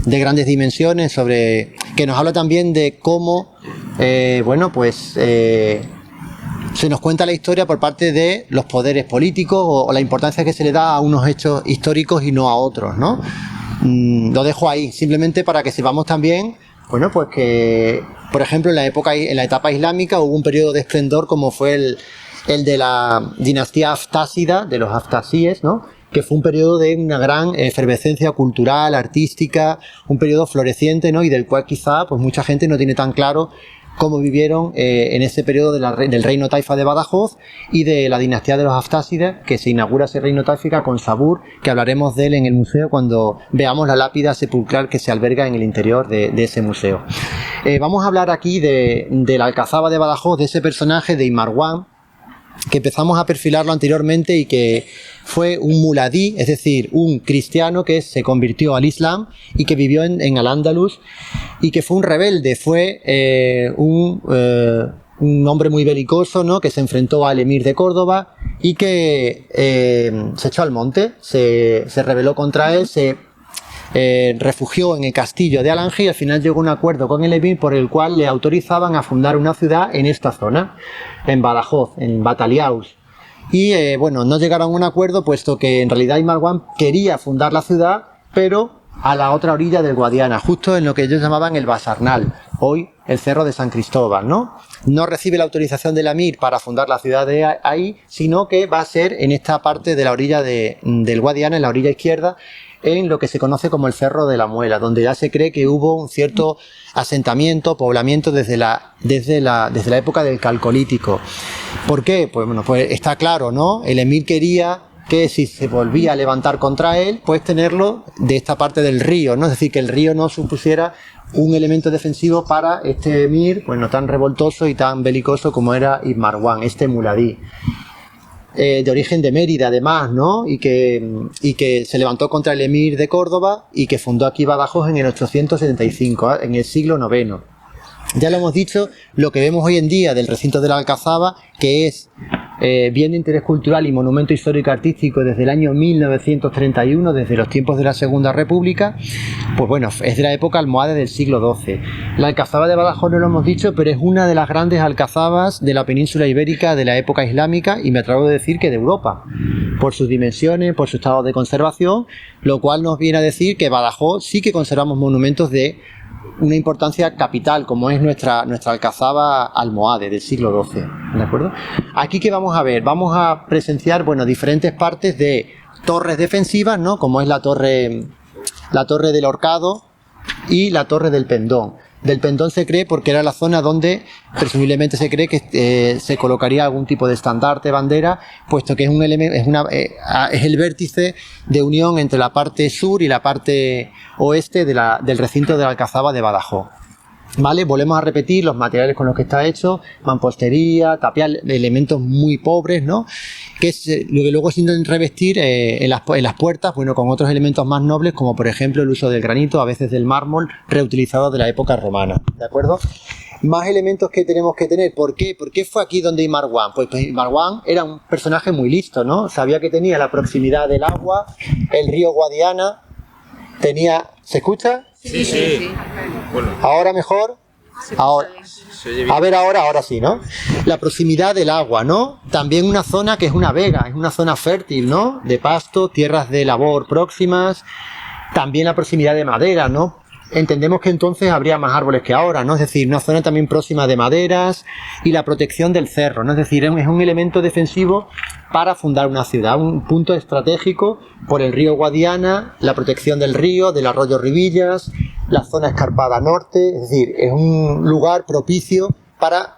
de grandes dimensiones que nos habla también de cómo, se nos cuenta la historia por parte de los poderes políticos o la importancia que se le da a unos hechos históricos y no a otros, ¿no? Lo dejo ahí, simplemente para que sepamos también, bueno, pues que, por ejemplo, en la etapa islámica hubo un periodo de esplendor como fue el de la dinastía Aftásida, de los Aftasíes, ¿no? Que fue un periodo de una gran efervescencia cultural, artística, un periodo floreciente, ¿no? Y del cual quizá pues mucha gente no tiene tan claro cómo vivieron en ese periodo del reino taifa de Badajoz y de la dinastía de los Aftásidas, que se inaugura ese reino taifa con Sabur, que hablaremos de él en el museo cuando veamos la lápida sepulcral que se alberga en el interior de ese museo. Vamos a hablar aquí de la alcazaba de Badajoz, de ese personaje de Imarguán, que empezamos a perfilarlo anteriormente y que fue un muladí, es decir, un cristiano que se convirtió al Islam y que vivió en Al-Ándalus, y que fue un rebelde, fue un hombre muy belicoso, ¿no? Que se enfrentó al emir de Córdoba y que se echó al monte, se rebeló contra él, se refugió en el castillo de Alange y al final llegó a un acuerdo con el emir por el cual le autorizaban a fundar una ciudad en esta zona, en Badajoz, en Bataliaus. Y no llegaron a un acuerdo, puesto que en realidad Imarguán quería fundar la ciudad, pero a la otra orilla del Guadiana, justo en lo que ellos llamaban el Basarnal, hoy el Cerro de San Cristóbal, ¿no? No recibe la autorización del emir para fundar la ciudad de ahí, sino que va a ser en esta parte de la orilla del Guadiana, en la orilla izquierda, en lo que se conoce como el Cerro de la Muela, donde ya se cree que hubo un cierto asentamiento, poblamiento desde la época del Calcolítico. ¿Por qué? Pues bueno, pues está claro, ¿no? El emir quería que si se volvía a levantar contra él, pues tenerlo de esta parte del río, ¿no? Es decir, que el río no supusiera un elemento defensivo para este emir, pues no tan revoltoso y tan belicoso como era Imarguán, este muladí. De origen de Mérida además, ¿no? Y que se levantó contra el emir de Córdoba y que fundó aquí Badajoz en el 875, en el siglo IX. Ya lo hemos dicho, lo que vemos hoy en día del recinto de la Alcazaba, que es bien de interés cultural y monumento histórico artístico desde el año 1931, desde los tiempos de la Segunda República, pues bueno, es de la época almohade del siglo XII. La Alcazaba de Badajoz no lo hemos dicho, pero es una de las grandes alcazabas de la península ibérica de la época islámica, y me atrevo a decir que de Europa, por sus dimensiones, por su estado de conservación, lo cual nos viene a decir que Badajoz sí que conservamos monumentos de una importancia capital, como es nuestra alcazaba almohade del siglo XII, ¿de acuerdo? Aquí, ¿qué vamos a ver? Vamos a presenciar, bueno, diferentes partes de torres defensivas, ¿no? Como es la torre del Horcado y la torre del Pendón. Del Pendón se cree porque era la zona donde presumiblemente se cree que se colocaría algún tipo de estandarte, bandera, puesto que es el vértice de unión entre la parte sur y la parte oeste del recinto de la Alcazaba de Badajoz. ¿Vale? Volvemos a repetir los materiales con los que está hecho: mampostería, tapial, elementos muy pobres, ¿no? Que es lo que luego se intentan revestir en las puertas, bueno, con otros elementos más nobles, como por ejemplo el uso del granito, a veces del mármol, reutilizado de la época romana, ¿de acuerdo? Más elementos que tenemos que tener. ¿Por qué? ¿Por qué fue aquí donde Imarguán? Pues Imarguán era un personaje muy listo, ¿no? Sabía que tenía la proximidad del agua, el río Guadiana, tenía... ¿Se escucha? Sí. Bueno. ¿Ahora mejor? Ahora. A ver, ahora sí, ¿no? La proximidad del agua, ¿no? También una zona que es una vega, es una zona fértil, ¿no? De pasto, tierras de labor próximas. También la proximidad de madera, ¿no? Entendemos que entonces habría más árboles que ahora, ¿no? Es decir, una zona también próxima de maderas, y la protección del cerro, ¿no? Es decir, es un elemento defensivo para fundar una ciudad, un punto estratégico por el río Guadiana, la protección del río, del arroyo Ribillas, la zona escarpada norte, es decir, es un lugar propicio para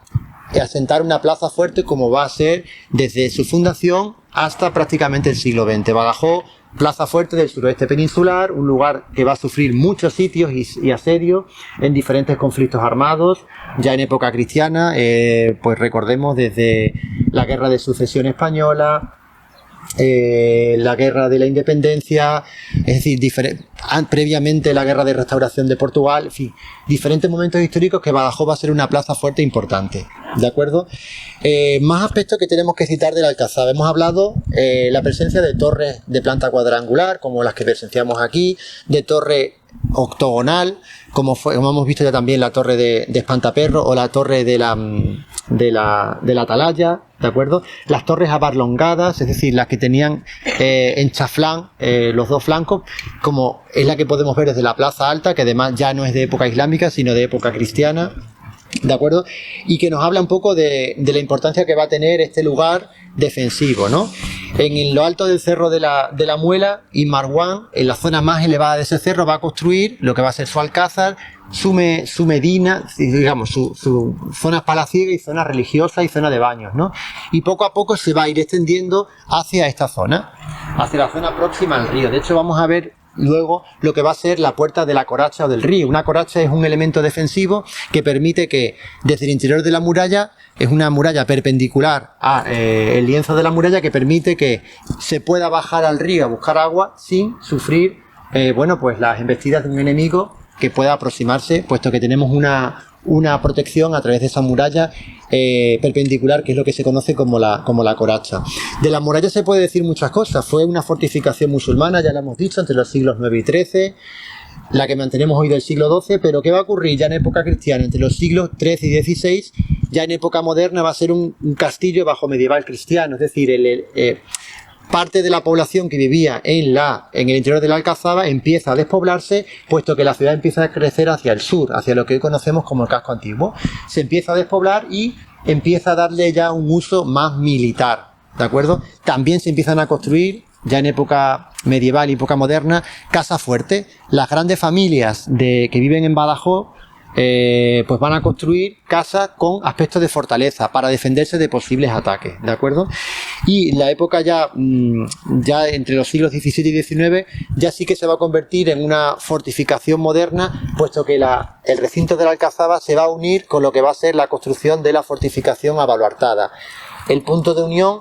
asentar una plaza fuerte como va a ser desde su fundación hasta prácticamente el siglo XX. Badajoz, plaza fuerte del suroeste peninsular, un lugar que va a sufrir muchos sitios y asedios en diferentes conflictos armados, ya en época cristiana, pues recordemos desde la Guerra de Sucesión Española, la Guerra de la Independencia, es decir, previamente la Guerra de Restauración de Portugal, en fin, diferentes momentos históricos que Badajoz va a ser una plaza fuerte importante, ¿de acuerdo? Más aspectos que tenemos que citar de la Alcazaba. Hemos hablado la presencia de torres de planta cuadrangular, como las que presenciamos aquí, de torre octogonal, como hemos visto ya también la torre de Espantaperro o la torre de la Atalaya, ¿de acuerdo? Las torres abarlongadas, es decir, las que tenían en chaflán los dos flancos, como es la que podemos ver desde la Plaza Alta, que además ya no es de época islámica, sino de época cristiana, ¿de acuerdo? Y que nos habla un poco de la importancia que va a tener este lugar defensivo, ¿no? En lo alto del cerro de la Muela y Marwan, en la zona más elevada de ese cerro, va a construir lo que va a ser su alcázar, su medina, digamos, su zona palaciega y zona religiosa y zona de baños, ¿no? Y poco a poco se va a ir extendiendo hacia esta zona, hacia la zona próxima al río. De hecho, vamos a ver luego lo que va a ser la puerta de la coracha o del río. Una coracha es un elemento defensivo que permite que desde el interior de la muralla, es una muralla perpendicular al lienzo de la muralla, que permite que se pueda bajar al río a buscar agua sin sufrir bueno, pues las embestidas de un enemigo que pueda aproximarse, puesto que tenemos una protección a través de esa muralla perpendicular, que es lo que se conoce como la coracha. De la muralla se puede decir muchas cosas. Fue una fortificación musulmana, ya lo hemos dicho, entre los siglos 9 y 13, la que mantenemos hoy del siglo XII, pero ¿qué va a ocurrir ya en época cristiana? Entre los siglos XIII y XVI, ya en época moderna va a ser un castillo bajo medieval cristiano, es decir, parte de la población que vivía en el interior de la Alcazaba empieza a despoblarse, puesto que la ciudad empieza a crecer hacia el sur, hacia lo que hoy conocemos como el casco antiguo. Se empieza a despoblar y empieza a darle ya un uso más militar, ¿de acuerdo? También se empiezan a construir, ya en época medieval y época moderna, casas fuertes. Las grandes familias que viven en Badajoz pues van a construir casas con aspectos de fortaleza para defenderse de posibles ataques, ¿de acuerdo? Y la época ya entre los siglos XVII y XIX ya sí que se va a convertir en una fortificación moderna, puesto que el recinto de la Alcazaba se va a unir con lo que va a ser la construcción de la fortificación abaluartada. El punto de unión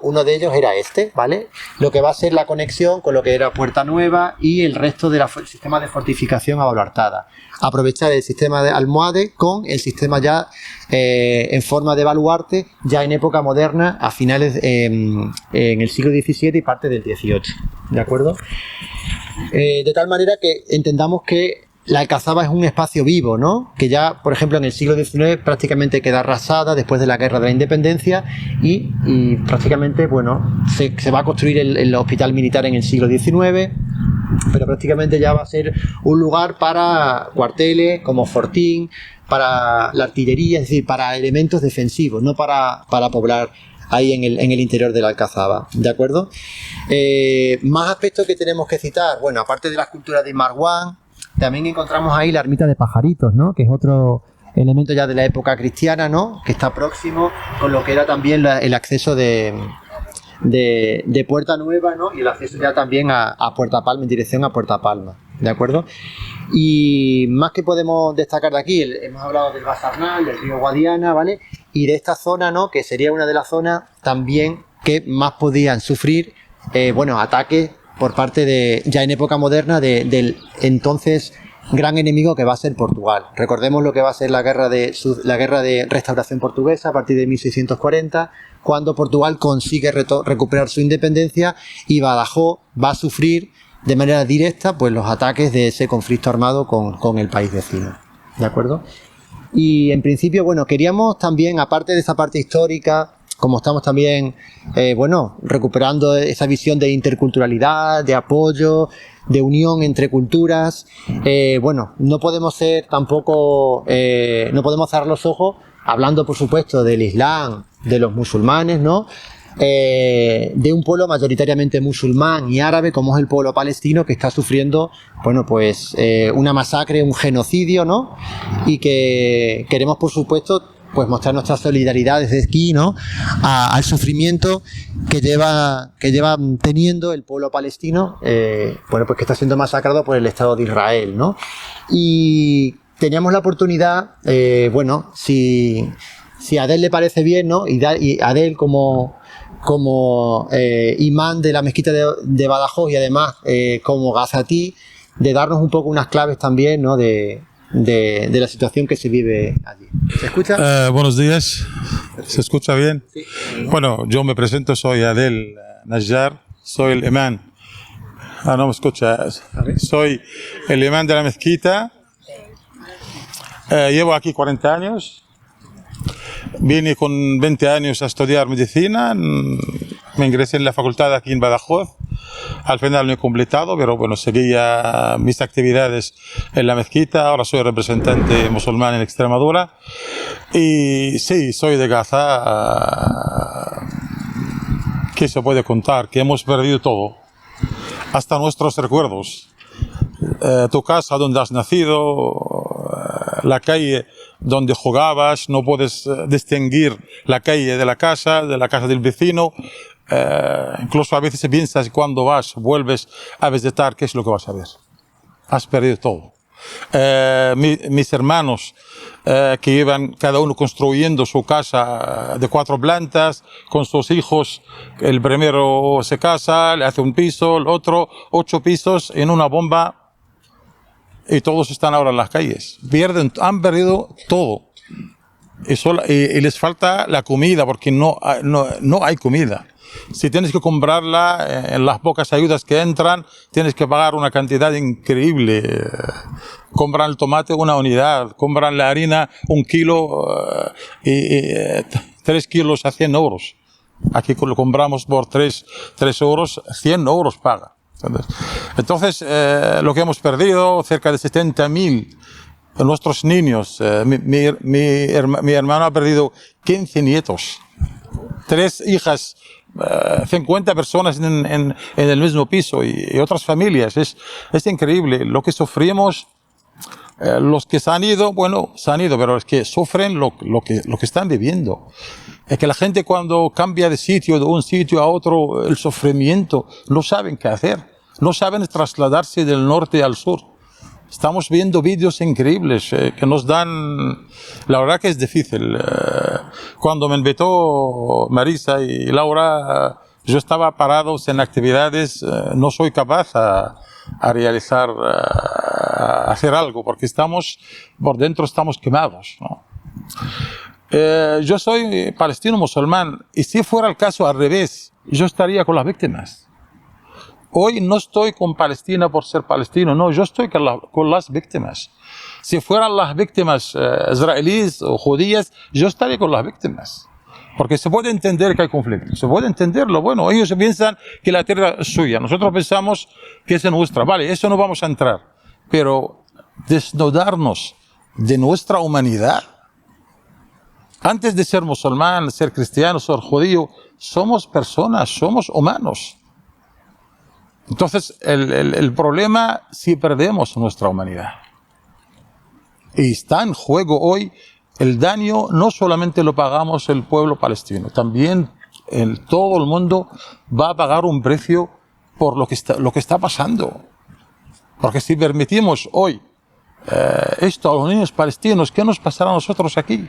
uno de ellos era este, ¿vale? Lo que va a ser la conexión con lo que era Puerta Nueva y el resto del sistema de fortificación abaluartada. Aprovechar el sistema de almohade con el sistema ya en forma de baluarte, ya en época moderna, a finales en el siglo XVII y parte del XVIII, ¿de acuerdo? De tal manera que entendamos que la Alcazaba es un espacio vivo, ¿no? Que ya, por ejemplo, en el siglo XIX prácticamente queda arrasada después de la Guerra de la Independencia y prácticamente, bueno, se va a construir el hospital militar en el siglo XIX, pero prácticamente ya va a ser un lugar para cuarteles como fortín, para la artillería, es decir, para elementos defensivos, no para poblar ahí en el interior de la Alcazaba, ¿de acuerdo? Más aspectos que tenemos que citar, bueno, aparte de la escultura de Marwan, también encontramos ahí la ermita de Pajaritos, ¿no? Que es otro elemento ya de la época cristiana, ¿no? Que está próximo con lo que era también el acceso de Puerta Nueva, ¿no? Y el acceso ya también a Puerta Palma, en dirección a Puerta Palma, ¿de acuerdo? Y más que podemos destacar de aquí, hemos hablado del Basarnal, del río Guadiana, ¿vale? Y de esta zona, ¿no? Que sería una de las zonas también que más podían sufrir, bueno, ataques por parte ya en época moderna, del entonces gran enemigo que va a ser Portugal. Recordemos lo que va a ser la guerra de restauración portuguesa a partir de 1640, cuando Portugal consigue recuperar su independencia y Badajoz va a sufrir de manera directa pues los ataques de ese conflicto armado con el país vecino, ¿de acuerdo? Y en principio, bueno, queríamos también, aparte de esa parte histórica, como estamos también, bueno, recuperando esa visión de interculturalidad, de apoyo, de unión entre culturas, bueno, no podemos ser tampoco, no podemos cerrar los ojos hablando, por supuesto, del Islam, de los musulmanes, ¿no? de un pueblo mayoritariamente musulmán y árabe, como es el pueblo palestino, que está sufriendo, bueno, pues una masacre, un genocidio, ¿no? Y que queremos, por supuesto, pues mostrar nuestra solidaridad desde aquí, ¿no? Al sufrimiento que lleva teniendo el pueblo palestino, bueno, pues que está siendo masacrado por el Estado de Israel, ¿no? Y teníamos la oportunidad, bueno, si a Adel le parece bien, ¿no? Y Adel como imán de la mezquita de Badajoz y además como gazatí, de darnos un poco unas claves también, ¿no? De la situación que se vive allí. ¿Se escucha? Buenos días. ¿Se escucha bien? Sí. Bueno, yo me presento, soy Adel Najjar, soy el imán. No me escucha. Soy el imán de la mezquita. Llevo aquí 40 años. Vine con 20 años a estudiar medicina. Me ingresé en la facultad aquí en Badajoz. Al final no he completado, pero bueno, seguía mis actividades en la mezquita. Ahora soy representante musulmán en Extremadura. Y sí, soy de Gaza. ¿Qué se puede contar? Que hemos perdido todo. Hasta nuestros recuerdos. Tu casa donde has nacido, la calle donde jugabas, no puedes distinguir la calle de la casa del vecino. Incluso a veces piensas cuando vuelves a visitar, ¿qué es lo que vas a ver? Has perdido todo. Mis hermanos que iban cada uno construyendo su casa de 4 plantas con sus hijos, el primero se casa, le hace un piso, el otro 8 pisos en una bomba y todos están ahora en las calles. Han perdido todo y les falta la comida porque no hay comida. Si tienes que comprarla en las pocas ayudas que entran, tienes que pagar una cantidad increíble. Compran el tomate una unidad, compran la harina 1 kilo y 3 kilos a 100 euros. Aquí lo compramos por 3 euros, 100 euros paga. Entonces, lo que hemos perdido, cerca de 70.000 nuestros niños. Mi hermano ha perdido 15 nietos, 3 hijas. 50 personas en el mismo piso y otras familias. Es increíble lo que sufrimos. Los que se han ido, bueno, se han ido, pero los que sufren lo que están viviendo. Es que la gente cuando cambia de un sitio a otro, el sufrimiento, no saben qué hacer. No saben trasladarse del norte al sur. Estamos viendo vídeos increíbles que nos dan... La verdad que es difícil. Cuando me invitó Marisa y Laura, yo estaba parado sin actividades. No soy capaz a realizar, a hacer algo, porque por dentro estamos quemados, ¿no? Yo soy palestino musulmán y si fuera el caso al revés, yo estaría con las víctimas. Hoy no estoy con Palestina por ser palestino, no, yo estoy con las víctimas. Si fueran las víctimas israelíes o judías, yo estaría con las víctimas. Porque se puede entender que hay conflicto, se puede entenderlo. Bueno, ellos piensan que la tierra es suya, nosotros pensamos que es nuestra. Vale, eso no vamos a entrar. Pero desnudarnos de nuestra humanidad, antes de ser musulmán, ser cristiano, ser judío, somos personas, somos humanos. Entonces, el problema si perdemos nuestra humanidad. Y está en juego hoy el daño, no solamente lo pagamos el pueblo palestino, también todo el mundo va a pagar un precio por lo que está pasando. Porque si permitimos hoy esto a los niños palestinos, ¿qué nos pasará a nosotros aquí?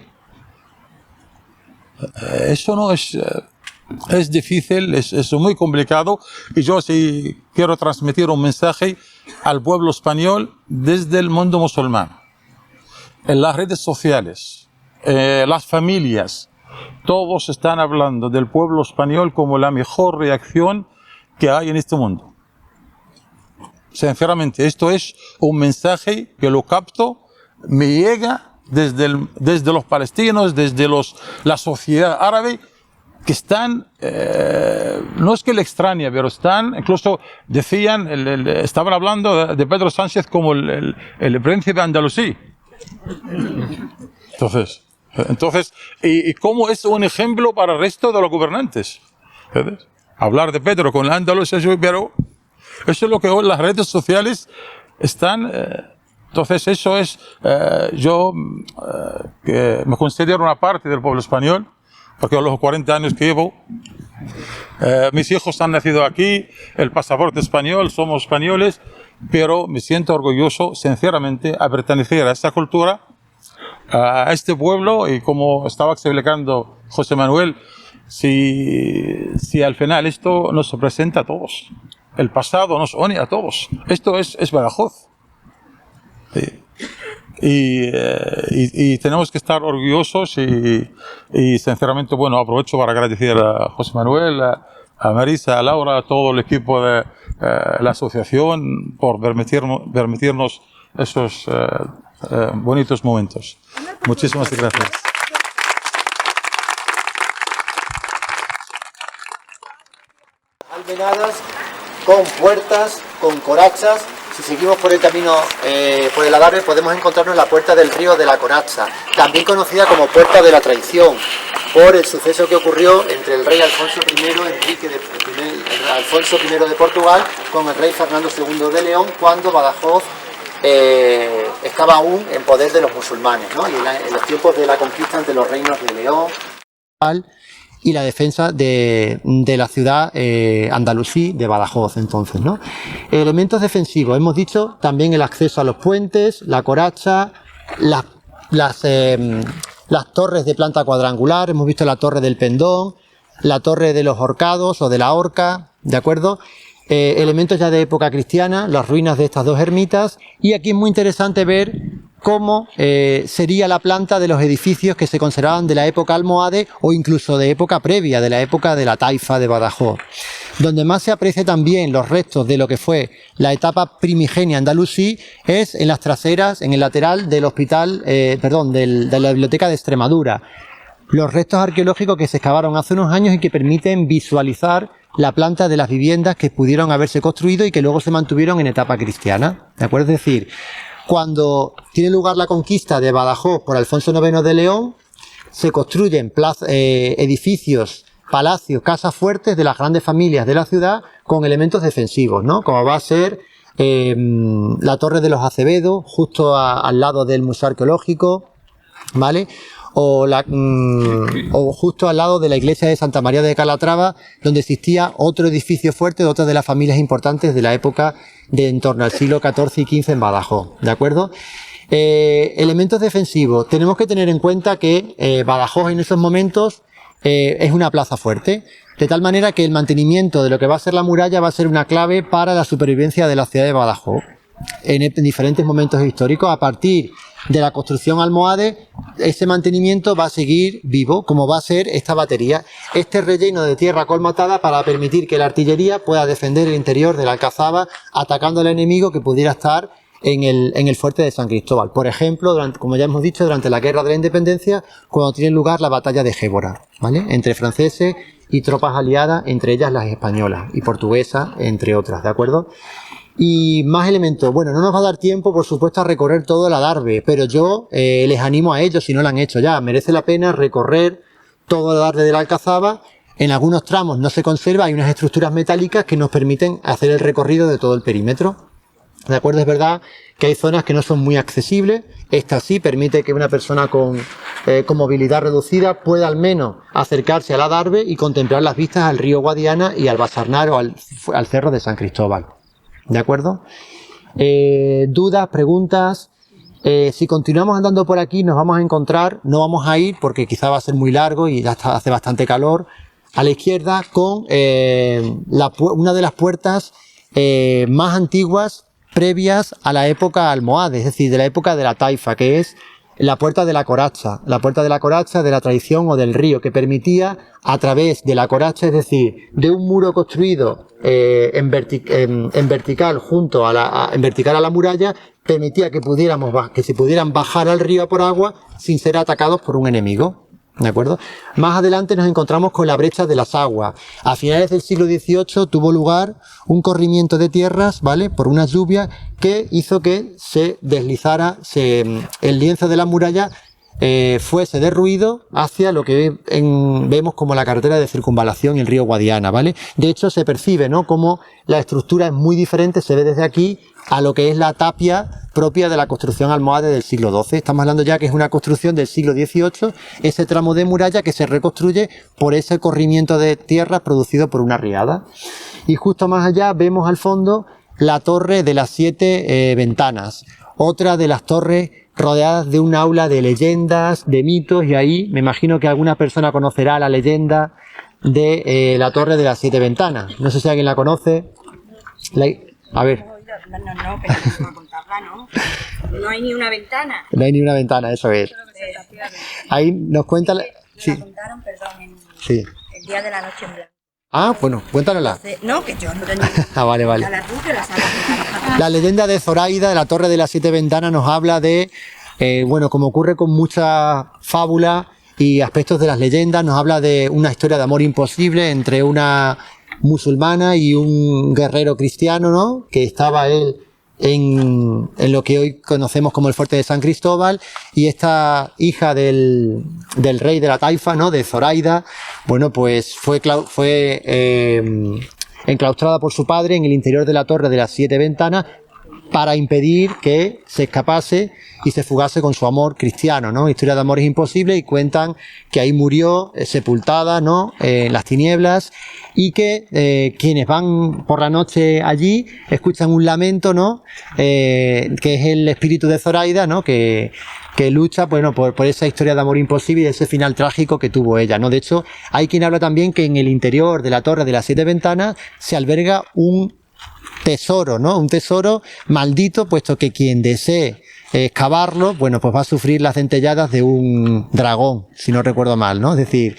Eso no es... Es difícil, es muy complicado y yo sí quiero transmitir un mensaje al pueblo español desde el mundo musulmán. En las redes sociales, las familias, todos están hablando del pueblo español como la mejor reacción que hay en este mundo. Sinceramente, esto es un mensaje que lo capto, me llega desde los palestinos, desde la sociedad árabe, que están, no es que le extraña, pero están, incluso decían, estaban hablando de Pedro Sánchez como el príncipe andalusí. Entonces, y cómo es un ejemplo para el resto de los gobernantes. ¿Entiendes? Hablar de Pedro con la Andaluz, pero eso es lo que hoy las redes sociales están... entonces eso es, yo que me considero una parte del pueblo español, porque a los 40 años que llevo, mis hijos han nacido aquí, el pasaporte español, somos españoles, pero me siento orgulloso, sinceramente, a pertenecer a esta cultura, a este pueblo, y como estaba explicando José Manuel, si al final esto nos representa a todos, el pasado nos une a todos, esto es Badajoz. Sí. Y tenemos que estar orgullosos y sinceramente, bueno, aprovecho para agradecer a José Manuel, a Marisa, a Laura, a todo el equipo de la asociación por permitirnos esos bonitos momentos. Muchísimas gracias. Almenadas con puertas, con corachas. Si seguimos por el camino, por el Adarve, podemos encontrarnos la Puerta del Río de la Coracha, también conocida como Puerta de la Traición, por el suceso que ocurrió entre el rey Alfonso I de Portugal con el rey Fernando II de León, cuando Badajoz estaba aún en poder de los musulmanes, ¿no? Y en los tiempos de la conquista ante los reinos de León y la defensa de la ciudad andalusí de Badajoz, entonces, ¿no? Elementos defensivos, hemos dicho también el acceso a los puentes, la coracha, las torres de planta cuadrangular, hemos visto la torre del Pendón, la torre de los Horcados o de la Horca, ¿de acuerdo? Elementos ya de época cristiana, las ruinas de estas dos ermitas, y aquí es muy interesante ver cómo sería la planta de los edificios que se conservaban de la época almohade o incluso de época previa, de la época de la taifa de Badajoz. Donde más se aprecia también los restos de lo que fue la etapa primigenia andalusí es en las traseras, en el lateral del hospital, de la biblioteca de Extremadura. Los restos arqueológicos que se excavaron hace unos años y que permiten visualizar la planta de las viviendas que pudieron haberse construido y que luego se mantuvieron en etapa cristiana, ¿de acuerdo? Es decir, cuando tiene lugar la conquista de Badajoz por Alfonso IX de León, se construyen edificios, palacios, casas fuertes de las grandes familias de la ciudad con elementos defensivos, ¿no? Como va a ser la Torre de los Acevedo, justo al lado del Museo Arqueológico, ¿vale? O justo al lado de la iglesia de Santa María de Calatrava, donde existía otro edificio fuerte de otras de las familias importantes de la época de en torno al siglo XIV y XV en Badajoz, ¿de acuerdo? Elementos defensivos. Tenemos que tener en cuenta que Badajoz en esos momentos es una plaza fuerte, de tal manera que el mantenimiento de lo que va a ser la muralla va a ser una clave para la supervivencia de la ciudad de Badajoz en diferentes momentos históricos. A partir de la construcción almohade, ese mantenimiento va a seguir vivo, como va a ser esta batería, este relleno de tierra colmatada para permitir que la artillería pueda defender el interior de la alcazaba atacando al enemigo que pudiera estar en el fuerte de San Cristóbal. Por ejemplo, como ya hemos dicho, durante la Guerra de la Independencia, cuando tiene lugar la batalla de Gébora, ¿vale? Entre franceses y tropas aliadas, entre ellas las españolas y portuguesas, entre otras, ¿de acuerdo? Y más elementos. Bueno, no nos va a dar tiempo, por supuesto, a recorrer todo el Adarve, pero yo les animo a ellos, si no lo han hecho ya. Merece la pena recorrer todo el Adarve de la Alcazaba. En algunos tramos no se conserva, hay unas estructuras metálicas que nos permiten hacer el recorrido de todo el perímetro. ¿De acuerdo? Es verdad que hay zonas que no son muy accesibles. Esta sí permite que una persona con movilidad reducida pueda al menos acercarse al Adarve y contemplar las vistas al río Guadiana y al Basarnar o al cerro de San Cristóbal. ¿De acuerdo? Dudas, preguntas. Si continuamos andando por aquí nos vamos a encontrar, no vamos a ir porque quizá va a ser muy largo y ya hace bastante calor, a la izquierda con una de las puertas más antiguas previas a la época almohade, es decir, de la época de la taifa, que es la Puerta de la Coracha, de la Traición o del Río, que permitía a través de la coracha, es decir, de un muro construido en vertical en vertical a la muralla, permitía que se pudieran bajar al río por agua sin ser atacados por un enemigo. ¿De acuerdo? Más adelante nos encontramos con la brecha de las aguas. A finales del siglo XVIII tuvo lugar un corrimiento de tierras, ¿vale? Por unas lluvias que hizo que se deslizara el lienzo de la muralla fuese derruido hacia lo que vemos como la carretera de circunvalación y el río Guadiana, ¿vale? De hecho, se percibe, ¿no?, como la estructura es muy diferente, se ve desde aquí, a lo que es la tapia propia de la construcción almohade del siglo XII. Estamos hablando ya que es una construcción del siglo XVIII, ese tramo de muralla que se reconstruye por ese corrimiento de tierra producido por una riada. Y justo más allá vemos al fondo la torre de las 7 ventanas, otra de las torres rodeadas de un aula de leyendas, de mitos, y ahí me imagino que alguna persona conocerá la leyenda de la torre de las 7 ventanas. No sé si alguien la conoce. A ver. No, pero no contarla, ¿no? No hay ni una ventana. No hay ni una ventana, eso es. Ahí nos cuenta... Sí. La contaron, perdón, Sí. el día de la noche en blanco. Ah, bueno, cuéntanosla. No, que yo no tenía... Ah, vale, vale. La tú que la sabes. La leyenda de Zoraida, de la torre de las 7 ventanas, nos habla de, bueno, como ocurre con muchas fábulas y aspectos de las leyendas, nos habla de una historia de amor imposible entre una musulmana y un guerrero cristiano, ¿no?, que estaba él en lo que hoy conocemos como el fuerte de San Cristóbal, y esta hija del rey de la taifa, ¿no?, de Zoraida, bueno, pues fue enclaustrada por su padre en el interior de la torre de las 7 ventanas para impedir que se escapase y se fugase con su amor cristiano, ¿no? Historia de amores imposible, y cuentan que ahí murió sepultada, ¿no?, en las tinieblas, y que quienes van por la noche allí escuchan un lamento, ¿no?, que es el espíritu de Zoraida, ¿no?, que lucha, bueno, por esa historia de amor imposible y ese final trágico que tuvo ella, ¿no? De hecho, hay quien habla también que en el interior de la torre de las 7 ventanas se alberga un tesoro, ¿no?, un tesoro maldito, puesto que quien desee excavarlo, bueno, pues va a sufrir las dentelladas de un dragón, si no recuerdo mal, ¿no? Es decir,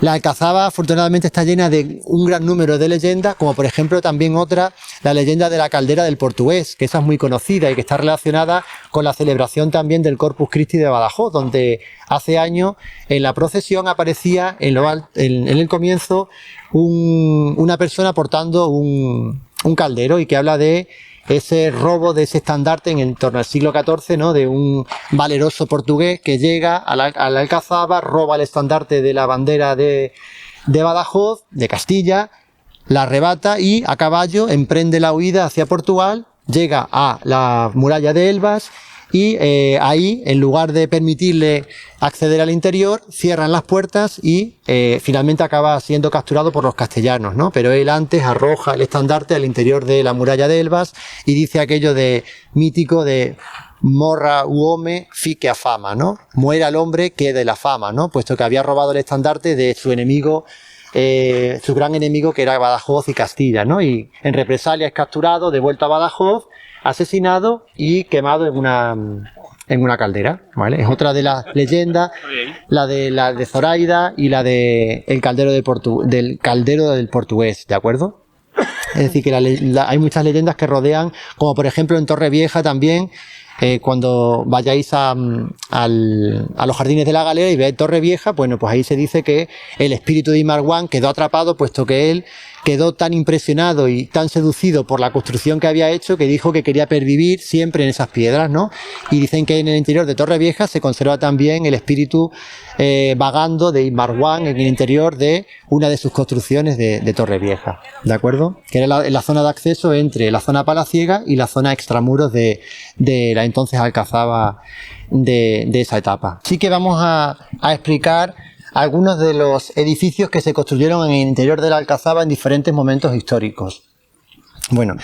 la Alcazaba afortunadamente está llena de un gran número de leyendas, como por ejemplo también otra, la leyenda de la caldera del Portugués, que esa es muy conocida y que está relacionada con la celebración también del Corpus Christi de Badajoz, donde hace años en la procesión aparecía en el comienzo una persona portando un caldero, y que habla de ese robo de ese estandarte en torno al siglo XIV, ¿no?, de un valeroso portugués que llega a la Alcazaba, roba el estandarte de la bandera de Badajoz, de Castilla, la arrebata y a caballo emprende la huida hacia Portugal, llega a la muralla de Elvas, y ahí, en lugar de permitirle acceder al interior, cierran las puertas y finalmente acaba siendo capturado por los castellanos, ¿no? Pero él antes arroja el estandarte al interior de la muralla de Elvas y dice aquello de mítico de morra uome fique a fama, ¿no? Muera el hombre, quede la fama, ¿no? Puesto que había robado el estandarte de su enemigo, su gran enemigo, que era Badajoz y Castilla, ¿no? Y en represalia es capturado, devuelto a Badajoz, asesinado y quemado en una caldera, ¿vale? Es otra de las leyendas, la de Zoraida y la de el caldero del caldero del Portugués, ¿de acuerdo? Es decir, que hay muchas leyendas que rodean, como por ejemplo en Torrevieja también, cuando vayáis a los jardines de la Galera y veáis Torrevieja, bueno, pues ahí se dice que el espíritu de Imarguán quedó atrapado, puesto que él quedó tan impresionado y tan seducido por la construcción que había hecho, que dijo que quería pervivir siempre en esas piedras, ¿no? Y dicen que en el interior de Torrevieja se conserva también el espíritu vagando de Imarguán en el interior de una de sus construcciones de Torrevieja, ¿de acuerdo? Que era la zona de acceso entre la zona palaciega y la zona extramuros de la entonces Alcazaba de esa etapa. Así que vamos a explicar algunos de los edificios que se construyeron en el interior de la Alcazaba en diferentes momentos históricos. Bueno,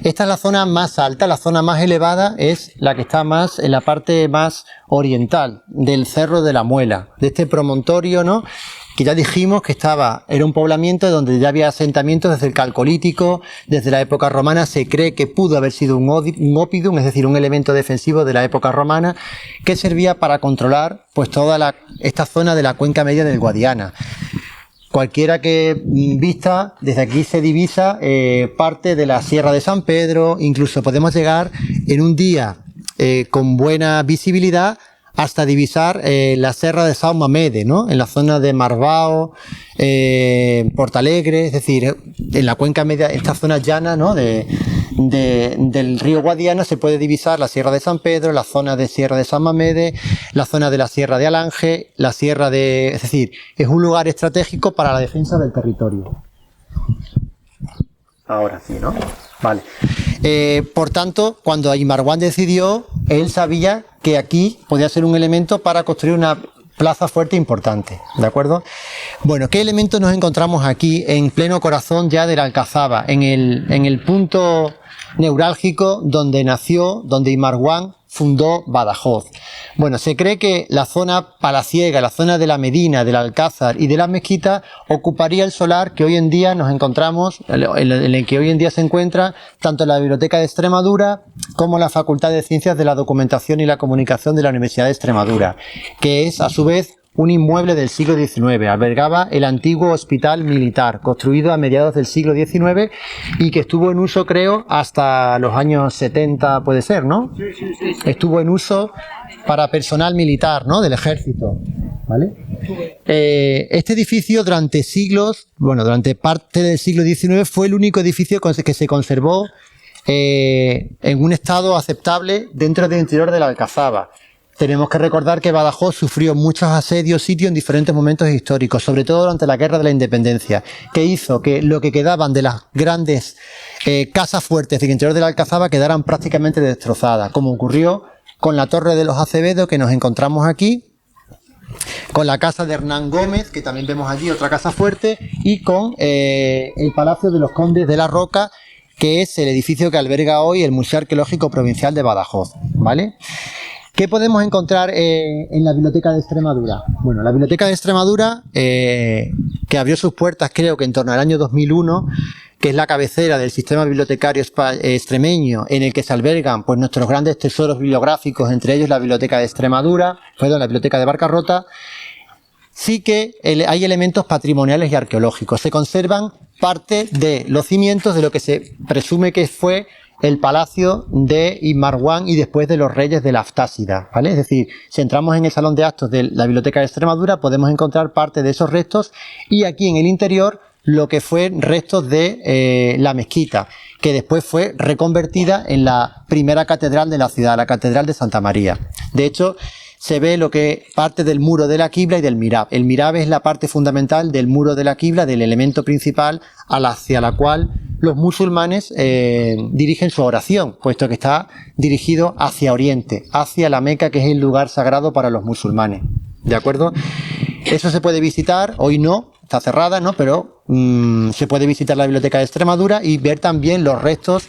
esta es la zona más alta, la zona más elevada es la que está más en la parte más oriental del Cerro de la Muela, de este promontorio, ¿no?, que ya dijimos que era un poblamiento donde ya había asentamientos desde el Calcolítico, desde la época romana. Se cree que pudo haber sido un oppidum, es decir, un elemento defensivo de la época romana, que servía para controlar pues toda esta zona de la cuenca media del Guadiana. Cualquiera que vista, desde aquí se divisa parte de la Sierra de San Pedro, incluso podemos llegar en un día con buena visibilidad hasta divisar la Serra de Sao Mamede, ¿no?, en la zona de Marbao, Portalegre, es decir, en la cuenca media, esta zona llana, ¿no?, de del río Guadiana se puede divisar la Sierra de San Pedro, la zona de Sierra de San Mamede, la zona de la Sierra de Alange, la Sierra de... Es decir, es un lugar estratégico para la defensa del territorio. Ahora sí, ¿no? Vale. Por tanto, cuando Aymar Juan decidió, él sabía que aquí podía ser un elemento para construir una plaza fuerte importante, ¿de acuerdo? Bueno, ¿qué elementos nos encontramos aquí en pleno corazón ya de la Alcazaba? En el punto neurálgico donde nació, donde Aymar Juan fundó Badajoz. Bueno, se cree que la zona palaciega, la zona de la Medina, del Alcázar y de la Mezquita ocuparía el solar que hoy en día nos encontramos, en el que hoy en día se encuentra tanto la Biblioteca de Extremadura como la Facultad de Ciencias de la Documentación y la Comunicación de la Universidad de Extremadura, que es a su vez un inmueble del siglo XIX, albergaba el antiguo hospital militar, construido a mediados del siglo XIX y que estuvo en uso, creo, hasta los años 70, puede ser, ¿no? Sí. Estuvo en uso para personal militar, ¿no? Del ejército, ¿vale? Este edificio durante siglos, bueno, durante parte del siglo XIX fue el único edificio que se conservó en un estado aceptable dentro del interior de la Alcazaba. Tenemos que recordar que Badajoz sufrió muchos asedios, sitios en diferentes momentos históricos, sobre todo durante la Guerra de la Independencia, que hizo que lo que quedaban de las grandes casas fuertes del interior de la Alcazaba quedaran prácticamente destrozadas, como ocurrió con la Torre de los Acevedo que nos encontramos aquí, con la casa de Hernán Gómez, que también vemos allí, otra casa fuerte, y con el Palacio de los Condes de la Roca, que es el edificio que alberga hoy el Museo Arqueológico Provincial de Badajoz, ¿vale? ¿Qué podemos encontrar en la Biblioteca de Extremadura? Bueno, la Biblioteca de Extremadura, que abrió sus puertas creo que en torno al año 2001, que es la cabecera del sistema bibliotecario extremeño, en el que se albergan pues nuestros grandes tesoros bibliográficos, entre ellos la Biblioteca de Extremadura, la Biblioteca de Barcarrota, sí que hay elementos patrimoniales y arqueológicos. Se conservan parte de los cimientos de lo que se presume que fue el palacio de Aymar Juan y después de los reyes de la Aftásida, ¿vale? Es decir, si entramos en el salón de actos de la Biblioteca de Extremadura podemos encontrar parte de esos restos y aquí en el interior lo que fue restos de la mezquita, que después fue reconvertida en la primera catedral de la ciudad, la Catedral de Santa María. De hecho, se ve lo que parte del muro de la quibla y del mirab. El mirab es la parte fundamental del muro de la quibla, del elemento principal hacia la cual los musulmanes dirigen su oración, puesto que está dirigido hacia Oriente, hacia la Meca, que es el lugar sagrado para los musulmanes. ¿De acuerdo? Eso se puede visitar, hoy no, está cerrada, ¿no? Pero se puede visitar la Biblioteca de Extremadura y ver también los restos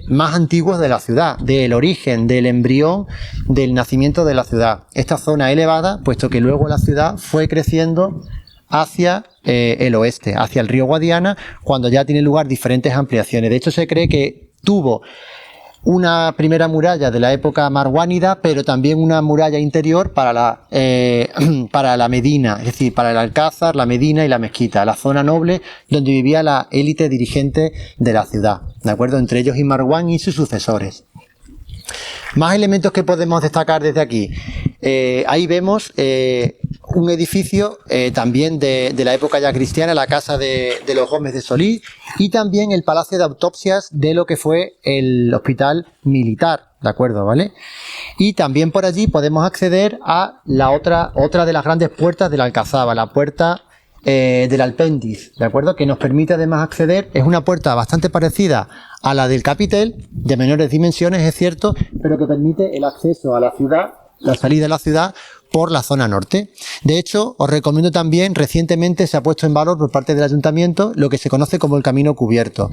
más antiguos de la ciudad, del origen, del embrión, del nacimiento de la ciudad. Esta zona elevada, puesto que luego la ciudad fue creciendo hacia el oeste, hacia el río Guadiana, cuando ya tiene lugar diferentes ampliaciones. De hecho, se cree que tuvo una primera muralla de la época marwánida, pero también una muralla interior para la Medina, es decir, para el Alcázar, la Medina y la Mezquita, la zona noble donde vivía la élite dirigente de la ciudad, ¿de acuerdo? Entre ellos Aymar Juan y sus sucesores. Más elementos que podemos destacar desde aquí. Ahí vemos un edificio también de la época ya cristiana, la casa de los Gómez de Solís, y también el palacio de autopsias de lo que fue el hospital militar, ¿de acuerdo? ¿Vale? Y también por allí podemos acceder a la otra de las grandes puertas de la Alcazaba, la puerta del Alpendiz, ¿de acuerdo? Que nos permite además acceder, es una puerta bastante parecida a la del Capitel, de menores dimensiones, es cierto, pero que permite el acceso a la ciudad, la salida a la ciudad por la zona norte. De hecho, os recomiendo también, recientemente se ha puesto en valor por parte del ayuntamiento lo que se conoce como el Camino Cubierto.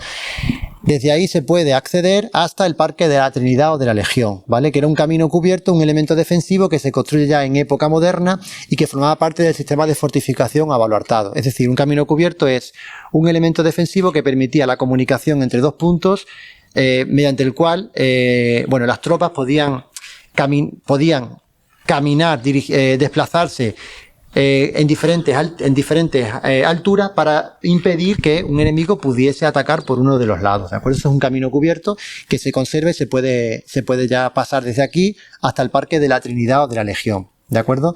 Desde ahí se puede acceder hasta el Parque de la Trinidad o de la Legión, ¿vale? Que era un camino cubierto, un elemento defensivo que se construye ya en época moderna y que formaba parte del sistema de fortificación abaluartado. Es decir, un camino cubierto es un elemento defensivo que permitía la comunicación entre dos puntos, mediante el cual las tropas podían caminar, desplazarse en diferentes alturas para impedir que un enemigo pudiese atacar por uno de los lados. Por eso es un camino cubierto que se conserva y se puede ya pasar desde aquí hasta el Parque de la Trinidad o de la Legión. ¿De acuerdo?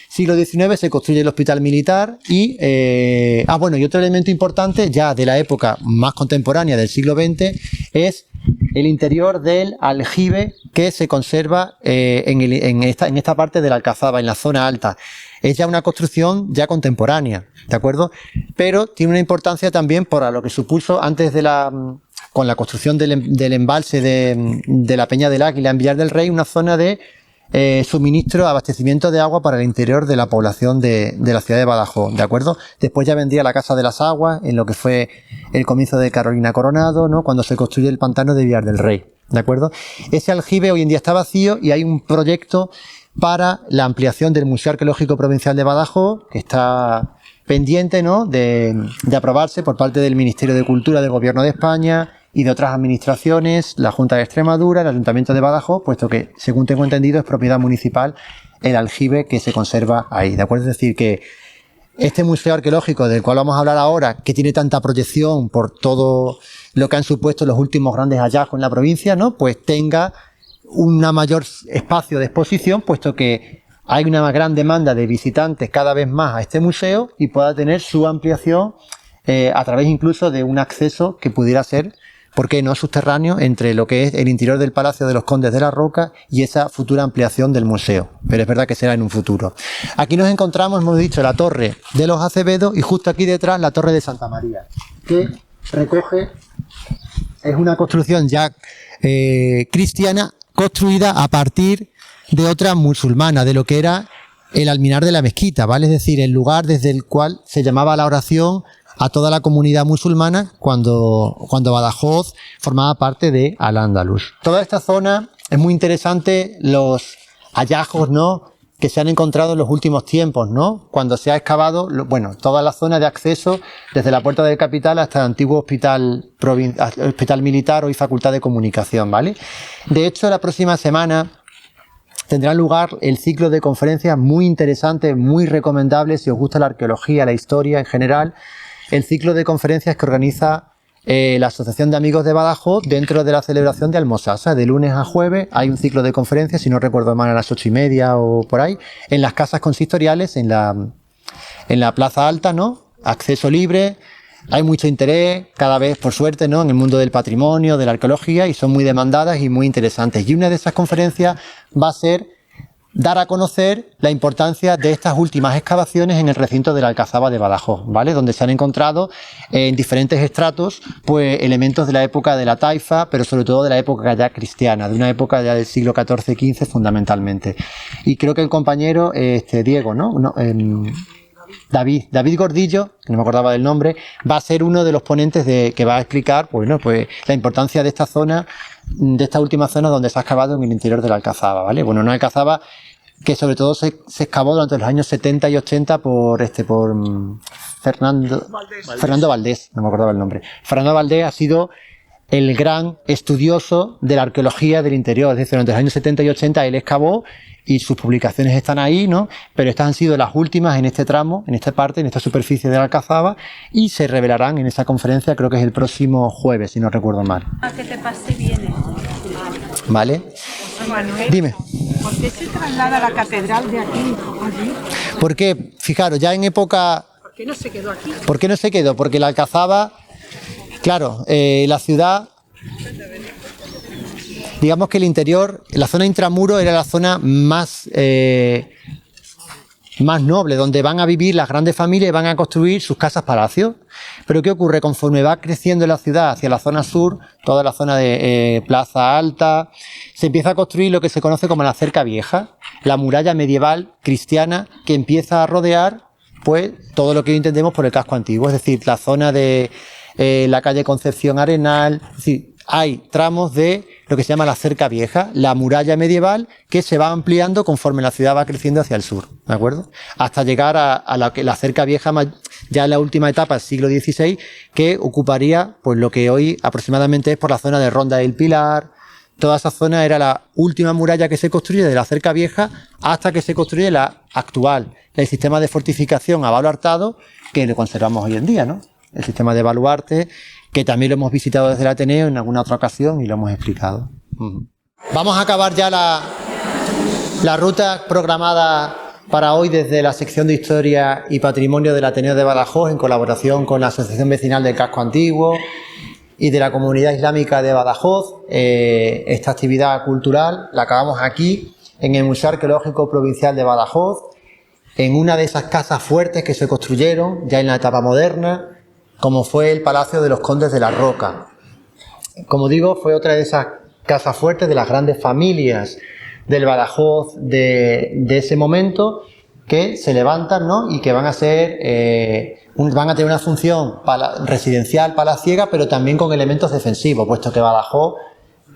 Siglo XIX se construye el hospital militar y y otro elemento importante ya de la época más contemporánea del siglo XX es el interior del aljibe que se conserva en esta parte de la Alcazaba, en la zona alta. Es ya una construcción ya contemporánea, ¿de acuerdo? Pero tiene una importancia también por lo que supuso antes con la construcción del embalse de la Peña del Águila en Villar del Rey, una zona de suministro, abastecimiento de agua para el interior de la población de la ciudad de Badajoz, ¿de acuerdo? Después ya vendría la Casa de las Aguas, en lo que fue el comienzo de Carolina Coronado, ¿no? Cuando se construye el pantano de Villar del Rey, ¿de acuerdo? Ese aljibe hoy en día está vacío y hay un proyecto para la ampliación del Museo Arqueológico Provincial de Badajoz, que está pendiente, ¿no?, de aprobarse por parte del Ministerio de Cultura del Gobierno de España y de otras administraciones, la Junta de Extremadura, el Ayuntamiento de Badajoz, puesto que, según tengo entendido, es propiedad municipal el aljibe que se conserva ahí, ¿de acuerdo? Es decir, que este museo arqueológico del cual vamos a hablar ahora, que tiene tanta proyección por todo lo que han supuesto los últimos grandes hallazgos en la provincia, ¿no?, pues tenga un mayor espacio de exposición, puesto que hay una gran demanda de visitantes cada vez más a este museo y pueda tener su ampliación a través incluso de un acceso que pudiera ser, ¿por qué no?, subterráneo entre lo que es el interior del Palacio de los Condes de la Roca y esa futura ampliación del museo. Pero es verdad que será en un futuro. Aquí nos encontramos, hemos dicho, la Torre de los Acevedo y justo aquí detrás la Torre de Santa María, que recoge, es una construcción ya cristiana, construida a partir de otra musulmana, de lo que era el alminar de la mezquita, ¿vale? Es decir, el lugar desde el cual se llamaba la oración a toda la comunidad musulmana cuando Badajoz formaba parte de Al-Ándalus. Toda esta zona es muy interesante, los hallazgos, ¿no?, que se han encontrado en los últimos tiempos, ¿no?, cuando se ha excavado, bueno, toda la zona de acceso desde la Puerta del Capital hasta el antiguo hospital militar, hoy Facultad de Comunicación, ¿vale? De hecho, la próxima semana tendrá lugar el ciclo de conferencias muy interesante, muy recomendable si os gusta la arqueología, la historia en general, el ciclo de conferencias que organiza la Asociación de Amigos de Badajoz dentro de la celebración de Almosasa. De lunes a jueves hay un ciclo de conferencias, si no recuerdo mal, a las 8:30 o por ahí, en las casas consistoriales, en la Plaza Alta, ¿no? Acceso libre. Hay mucho interés, cada vez, por suerte, ¿no?, en el mundo del patrimonio, de la arqueología, y son muy demandadas y muy interesantes. Y una de esas conferencias va a ser dar a conocer la importancia de estas últimas excavaciones en el recinto de la Alcazaba de Badajoz, ¿vale?, donde se han encontrado en diferentes estratos pues elementos de la época de la taifa, pero sobre todo de la época ya cristiana, de una época ya del siglo XIV-XV fundamentalmente. Y creo que el compañero Diego, David Gordillo, que no me acordaba del nombre, va a ser uno de los ponentes que va a explicar, bueno, pues la importancia de esta zona, de esta última zona donde se ha excavado en el interior de la Alcazaba, ¿vale? Bueno, una Alcazaba que sobre todo se excavó durante los años 70 y 80 por Fernando Valdés, no me acordaba el nombre. Fernando Valdés ha sido el gran estudioso de la arqueología del interior, es decir, durante los años 70 y 80 él excavó y sus publicaciones están ahí, ¿no? Pero estas han sido las últimas en este tramo, en esta parte, en esta superficie de la Alcazaba, y se revelarán en esa conferencia, creo que es el próximo jueves, si no recuerdo mal. Que te pase bien. ¿Vale? Manuel, Dime. ¿por qué se traslada la catedral de aquí allí? Porque, fijaros, ya en época... ¿Por qué no se quedó aquí? ¿Por qué no se quedó? Porque la Alcazaba, claro, la ciudad... Digamos que el interior, la zona intramuro era la zona más noble, donde van a vivir las grandes familias y van a construir sus casas-palacios. Pero ¿qué ocurre? Conforme va creciendo la ciudad hacia la zona sur, toda la zona de Plaza Alta, se empieza a construir lo que se conoce como la cerca vieja, la muralla medieval cristiana que empieza a rodear pues todo lo que hoy entendemos por el casco antiguo, es decir, la zona de la calle Concepción Arenal, es decir, hay tramos de lo que se llama la cerca vieja, la muralla medieval, que se va ampliando conforme la ciudad va creciendo hacia el sur, ¿de acuerdo? Hasta llegar a la cerca vieja, ya en la última etapa, siglo XVI, que ocuparía pues lo que hoy aproximadamente es por la zona de Ronda del Pilar. Toda esa zona era la última muralla que se construye de la cerca vieja hasta que se construye la actual, el sistema de fortificación a baluartado que lo conservamos hoy en día, ¿no? El sistema de baluarte, que también lo hemos visitado desde el Ateneo en alguna otra ocasión y lo hemos explicado. Vamos a acabar ya la ruta programada para hoy desde la sección de Historia y Patrimonio del Ateneo de Badajoz en colaboración con la Asociación Vecinal del Casco Antiguo y de la Comunidad Islámica de Badajoz. Esta actividad cultural la acabamos aquí, en el Museo Arqueológico Provincial de Badajoz, en una de esas casas fuertes que se construyeron ya en la etapa moderna, como fue el Palacio de los Condes de la Roca. Como digo, fue otra de esas casas fuertes de las grandes familias del Badajoz de ese momento, que se levantan, ¿no? Y que van a ser, van a tener una función residencial palaciega, pero también con elementos defensivos, puesto que Badajoz,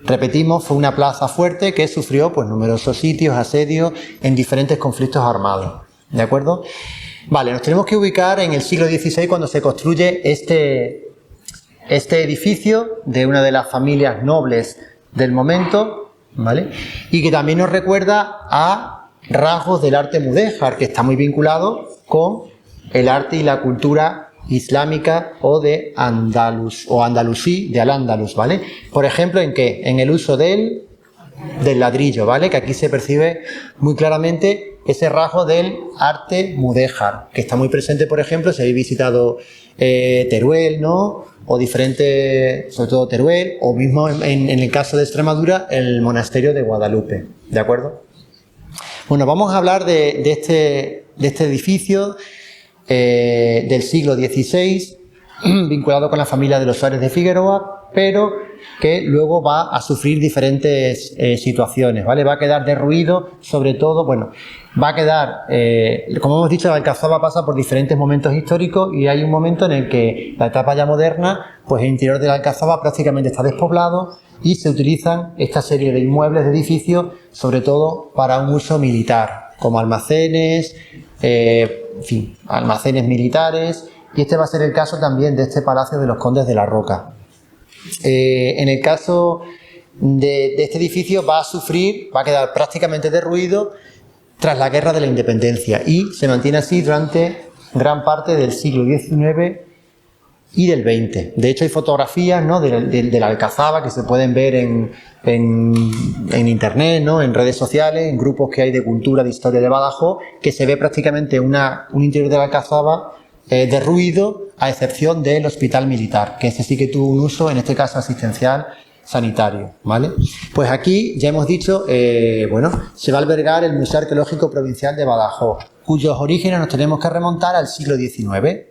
repetimos, fue una plaza fuerte que sufrió pues numerosos sitios, asedios en diferentes conflictos armados. ¿De acuerdo? Vale, nos tenemos que ubicar en el siglo XVI, cuando se construye este edificio de una de las familias nobles del momento, ¿vale? Y que también nos recuerda a rasgos del arte mudéjar, que está muy vinculado con el arte y la cultura islámica o de Andalus, o andalusí, de Al-Ándalus, ¿vale? Por ejemplo, ¿en qué? En el uso del ladrillo, ¿vale? Que aquí se percibe muy claramente ese rasgo del arte mudéjar, que está muy presente, por ejemplo, si habéis visitado Teruel, ¿no? O diferentes, sobre todo Teruel, o mismo en el caso de Extremadura, el monasterio de Guadalupe, ¿de acuerdo? Bueno, vamos a hablar de este edificio del siglo XVI, vinculado con la familia de los Suárez de Figueroa, pero que luego va a sufrir diferentes situaciones, ¿vale? Va a quedar derruido, sobre todo, bueno, va a quedar, como hemos dicho, la Alcazaba pasa por diferentes momentos históricos y hay un momento en el que la etapa ya moderna, pues el interior de la Alcazaba prácticamente está despoblado y se utilizan esta serie de inmuebles, de edificios, sobre todo para un uso militar, como almacenes, en fin, almacenes militares, y este va a ser el caso también de este Palacio de los Condes de la Roca. En el caso de este edificio va a quedar prácticamente derruido tras la Guerra de la Independencia y se mantiene así durante gran parte del siglo XIX y del XX. De hecho, hay fotografías, ¿no? de la Alcazaba que se pueden ver en internet, ¿no? En redes sociales, en grupos que hay de cultura, de historia de Badajoz, que se ve prácticamente un interior de la Alcazaba derruido, a excepción del hospital militar, que ese sí que tuvo un uso, en este caso asistencial, sanitario, ¿vale? Pues aquí ya hemos dicho, bueno, se va a albergar el Museo Arqueológico Provincial de Badajoz, cuyos orígenes nos tenemos que remontar al siglo XIX,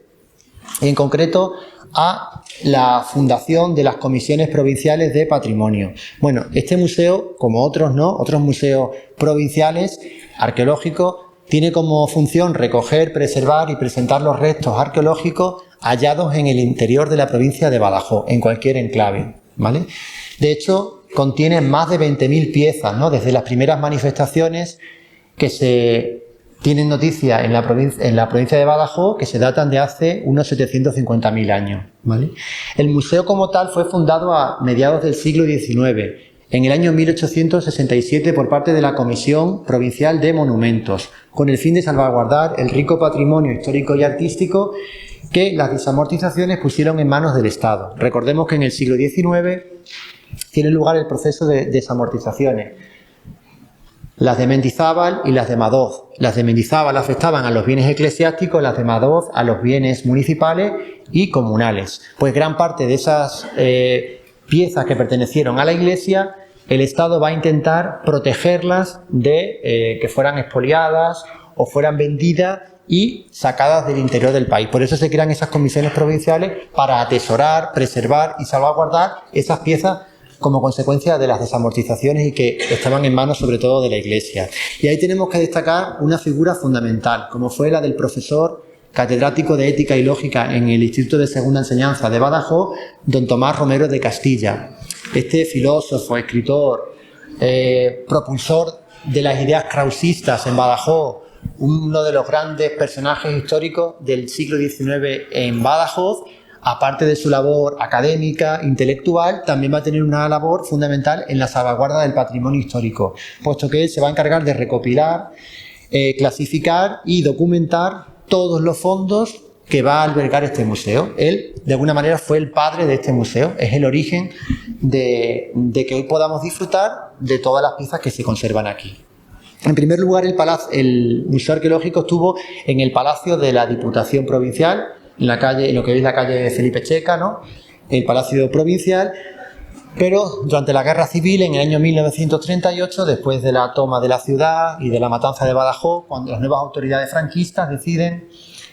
en concreto a la fundación de las comisiones provinciales de patrimonio. Bueno, este museo, como otros, ¿no? Otros museos provinciales arqueológicos, tiene como función recoger, preservar y presentar los restos arqueológicos hallados en el interior de la provincia de Badajoz, en cualquier enclave, ¿vale? De hecho, contiene más de 20.000 piezas, ¿no? Desde las primeras manifestaciones que se tienen noticia en la provincia de Badajoz, que se datan de hace unos 750.000 años, ¿vale? El museo como tal fue fundado a mediados del siglo XIX, en el año 1867 por parte de la Comisión Provincial de Monumentos, con el fin de salvaguardar el rico patrimonio histórico y artístico que las desamortizaciones pusieron en manos del Estado. Recordemos que en el siglo XIX tiene lugar el proceso de desamortizaciones. Las de Mendizábal y las de Madoz. Las de Mendizábal afectaban a los bienes eclesiásticos, las de Madoz a los bienes municipales y comunales. Pues gran parte de esas piezas que pertenecieron a la Iglesia, el Estado va a intentar protegerlas de que fueran expoliadas o fueran vendidas y sacadas del interior del país. Por eso se crean esas comisiones provinciales para atesorar, preservar y salvaguardar esas piezas como consecuencia de las desamortizaciones y que estaban en manos sobre todo de la Iglesia. Y ahí tenemos que destacar una figura fundamental, como fue la del profesor catedrático de Ética y Lógica en el Instituto de Segunda Enseñanza de Badajoz, don Tomás Romero de Castilla. Este filósofo, escritor, propulsor de las ideas krausistas en Badajoz, uno de los grandes personajes históricos del siglo XIX en Badajoz, aparte de su labor académica, intelectual, también va a tener una labor fundamental en la salvaguarda del patrimonio histórico, puesto que él se va a encargar de recopilar, clasificar y documentar todos los fondos que va a albergar este museo. Él, de alguna manera, fue el padre de este museo, es el origen de que hoy podamos disfrutar de todas las piezas que se conservan aquí. En primer lugar, el Museo Arqueológico estuvo en el Palacio de la Diputación Provincial, en la calle, en lo que es la calle Felipe Checa, ¿no? el Palacio Provincial, pero durante la Guerra Civil, en el año 1938, después de la toma de la ciudad y de la matanza de Badajoz, cuando las nuevas autoridades franquistas deciden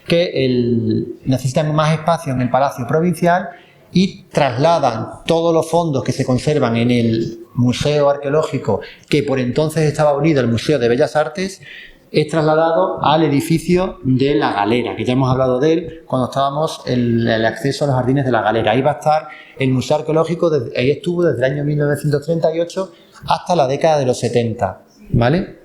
que necesitan más espacio en el Palacio Provincial y trasladan todos los fondos que se conservan en el Museo Arqueológico, que por entonces estaba unido al Museo de Bellas Artes, es trasladado al edificio de La Galera, que ya hemos hablado de él cuando estábamos en el acceso a los jardines de La Galera. Ahí va a estar el Museo Arqueológico, ahí estuvo desde el año 1938 hasta la década de los 70, ¿vale?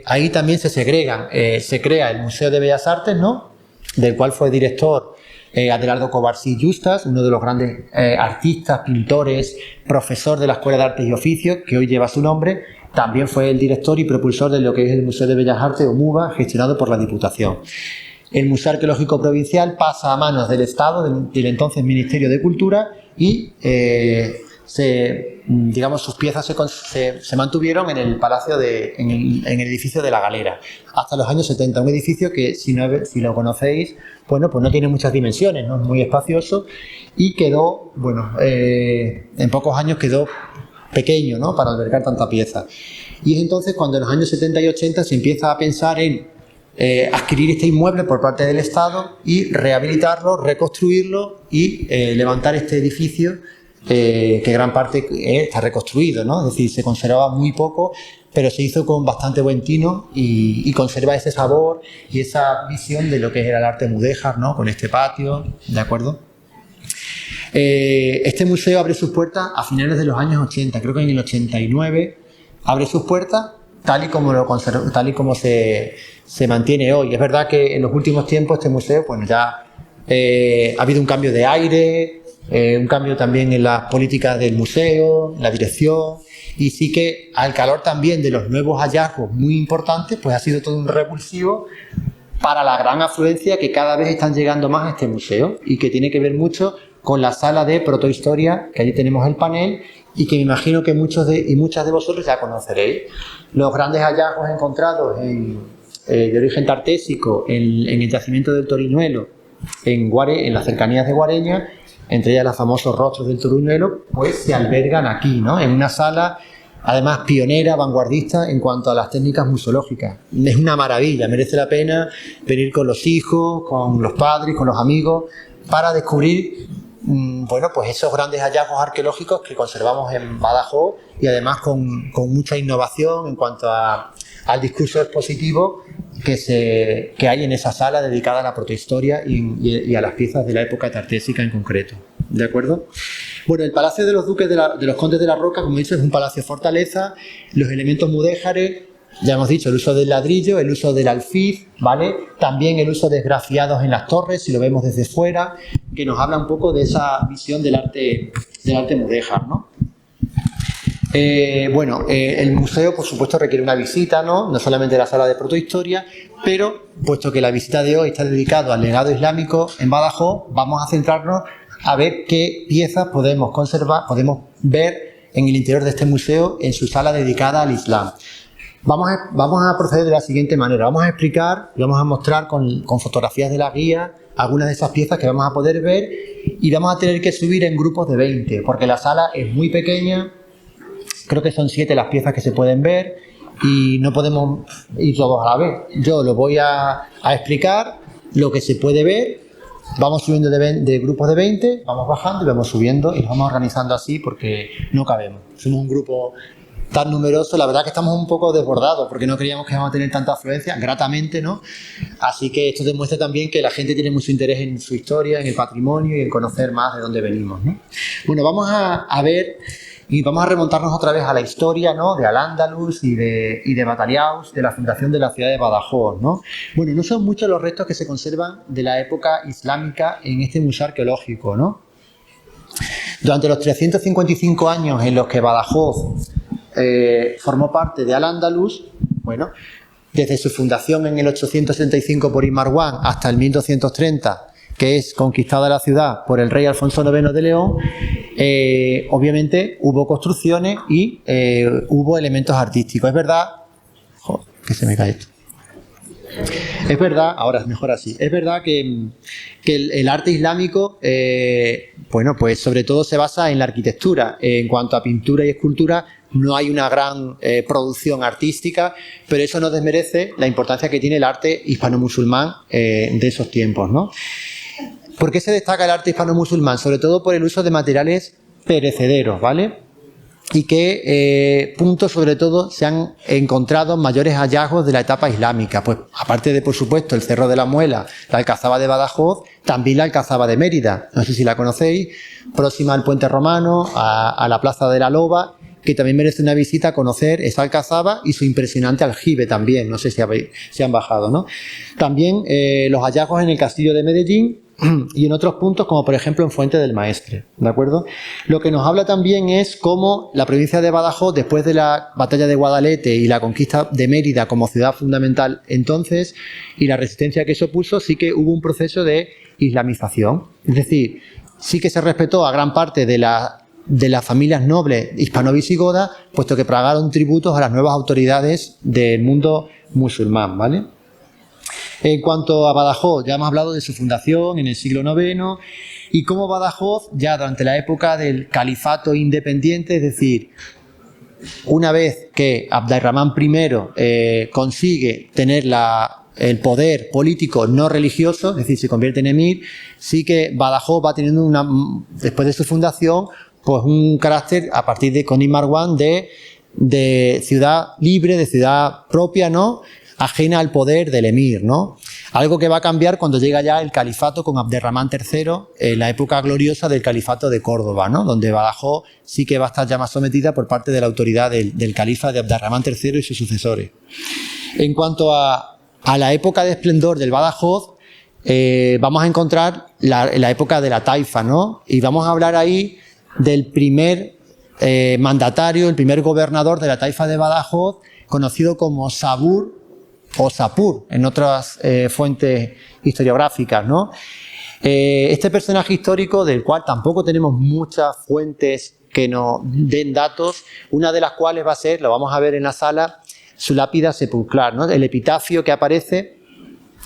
Ahí también se segregan, se crea el Museo de Bellas Artes, ¿no?, del cual fue director Adelardo Covarsí Justas, uno de los grandes artistas, pintores, profesor de la Escuela de Artes y Oficios, que hoy lleva su nombre. También fue el director y propulsor de lo que es el Museo de Bellas Artes, o MUBA, gestionado por la Diputación. El Museo Arqueológico Provincial pasa a manos del Estado, del entonces Ministerio de Cultura, y sus piezas se mantuvieron en el palacio en el edificio de La Galera hasta los años 70, un edificio que si lo conocéis, bueno, pues no tiene muchas dimensiones, no es muy espacioso, y quedó, bueno, en pocos años quedó pequeño, ¿no?, para albergar tanta pieza. Y es entonces cuando en los años 70 y 80 se empieza a pensar en adquirir este inmueble por parte del Estado y rehabilitarlo, reconstruirlo y levantar este edificio que gran parte está reconstruido, ¿no? Es decir, se conservaba muy poco, pero se hizo con bastante buen tino y conserva ese sabor y esa visión de lo que era el arte mudéjar, ¿no?, con este patio, ¿de acuerdo? Este museo abre sus puertas a finales de los años 80, creo que en el 89 abre sus puertas tal y como se mantiene hoy. Es verdad que en los últimos tiempos este museo, pues ya ha habido un cambio de aire, un cambio también en las políticas del museo, en la dirección, y sí que al calor también de los nuevos hallazgos muy importantes, pues ha sido todo un revulsivo para la gran afluencia que cada vez están llegando más a este museo y que tiene que ver mucho con la sala de protohistoria, que allí tenemos el panel y que me imagino que muchos y muchas de vosotros ya conoceréis. Los grandes hallazgos encontrados de origen tartésico en el yacimiento del Toriñuelo, en las cercanías de Guareña, entre ellas los famosos rostros del Toriñuelo, pues se albergan aquí, ¿no?, en una sala además pionera, vanguardista en cuanto a las técnicas museológicas. Es una maravilla, merece la pena venir con los hijos, con los padres, con los amigos, para descubrir, bueno, pues esos grandes hallazgos arqueológicos que conservamos en Badajoz y además con mucha innovación en cuanto al discurso expositivo que hay en esa sala dedicada a la protohistoria y a las piezas de la época tartésica en concreto. ¿De acuerdo? Bueno, el Palacio de los Duques de los Condes de la Roca, como he dicho, es un palacio fortaleza. Los elementos mudéjares, ya hemos dicho, el uso del ladrillo, el uso del alfiz, ¿vale? También el uso de esgrafiados en las torres, si lo vemos desde fuera, que nos habla un poco de esa visión del arte mudéjar, ¿no? El museo, por supuesto, requiere una visita, ¿no? No solamente la sala de protohistoria, pero puesto que la visita de hoy está dedicada al legado islámico en Badajoz, vamos a centrarnos a ver qué piezas podemos conservar, podemos ver en el interior de este museo en su sala dedicada al Islam. Vamos a proceder de la siguiente manera. Vamos a explicar y vamos a mostrar con fotografías de la guía algunas de esas piezas que vamos a poder ver y vamos a tener que subir en grupos de 20 porque la sala es muy pequeña. Creo que son 7 las piezas que se pueden ver y no podemos ir todos a la vez. Yo lo voy a explicar, lo que se puede ver. Vamos subiendo de grupos de 20, vamos bajando y vamos subiendo y nos vamos organizando así porque no cabemos. Somos un grupo tan numeroso, la verdad que estamos un poco desbordados porque no creíamos que íbamos a tener tanta afluencia, gratamente, ¿no? Así que esto demuestra también que la gente tiene mucho interés en su historia, en el patrimonio y en conocer más de dónde venimos, ¿no? Bueno, vamos a ver y vamos a remontarnos otra vez a la historia, ¿no?, de Al-Ándalus y de Batallaus, de la fundación de la ciudad de Badajoz, ¿no? Bueno, no son muchos los restos que se conservan de la época islámica en este museo arqueológico, ¿no? Durante los 355 años en los que Badajoz formó parte de Al-Ándalus, bueno, desde su fundación en el 875 por Ibn Marwan hasta el 1230, que es conquistada la ciudad por el rey Alfonso IX de León, obviamente hubo construcciones y hubo elementos artísticos. Es verdad... Joder, que se me cae esto. Es verdad, ahora es mejor así, es verdad que el arte islámico, bueno, pues sobre todo se basa en la arquitectura. En cuanto a pintura y escultura, no hay una gran producción artística, pero eso no desmerece la importancia que tiene el arte hispano-musulmán de esos tiempos, ¿no? ¿Por qué se destaca el arte hispano-musulmán? Sobre todo por el uso de materiales perecederos, ¿vale? Y qué puntos, sobre todo, se han encontrado mayores hallazgos de la etapa islámica. Pues aparte de, por supuesto, el Cerro de la Muela, la Alcazaba de Badajoz, también la Alcazaba de Mérida, no sé si la conocéis, próxima al Puente Romano, a la Plaza de la Loba, que también merece una visita a conocer esa alcazaba y su impresionante aljibe también, no sé si han bajado, ¿no? También los hallazgos en el Castillo de Medellín y en otros puntos, como por ejemplo en Fuente del Maestre, ¿de acuerdo? Lo que nos habla también es cómo la provincia de Badajoz, después de la batalla de Guadalete y la conquista de Mérida como ciudad fundamental entonces, y la resistencia que eso puso, sí que hubo un proceso de islamización. Es decir, sí que se respetó a gran parte de las familias nobles hispano-visigodas, puesto que pagaron tributos a las nuevas autoridades del mundo musulmán, ¿vale? En cuanto a Badajoz, ya hemos hablado de su fundación en el siglo IX y cómo Badajoz, ya durante la época del califato independiente, es decir, una vez que Abderramán I consigue tener el poder político no religioso, es decir, se convierte en emir, sí que Badajoz va teniendo, después de su fundación, pues un carácter a partir de Conil Marwan de ciudad libre, de ciudad propia, ¿no?, ajena al poder del emir, ¿no? Algo que va a cambiar cuando llega ya el califato con Abderramán III, en la época gloriosa del califato de Córdoba, ¿no?, donde Badajoz sí que va a estar ya más sometida por parte de la autoridad del califa de Abderramán III y sus sucesores. En cuanto a la época de esplendor del Badajoz, vamos a encontrar la época de la taifa, ¿no? Y vamos a hablar ahí del primer mandatario, el primer gobernador de la taifa de Badajoz, conocido como Sabur o Sapur en otras fuentes historiográficas, ¿no? Este personaje histórico, del cual tampoco tenemos muchas fuentes que nos den datos, una de las cuales va a ser, lo vamos a ver en la sala, su lápida sepulcral, ¿no?, el epitafio que aparece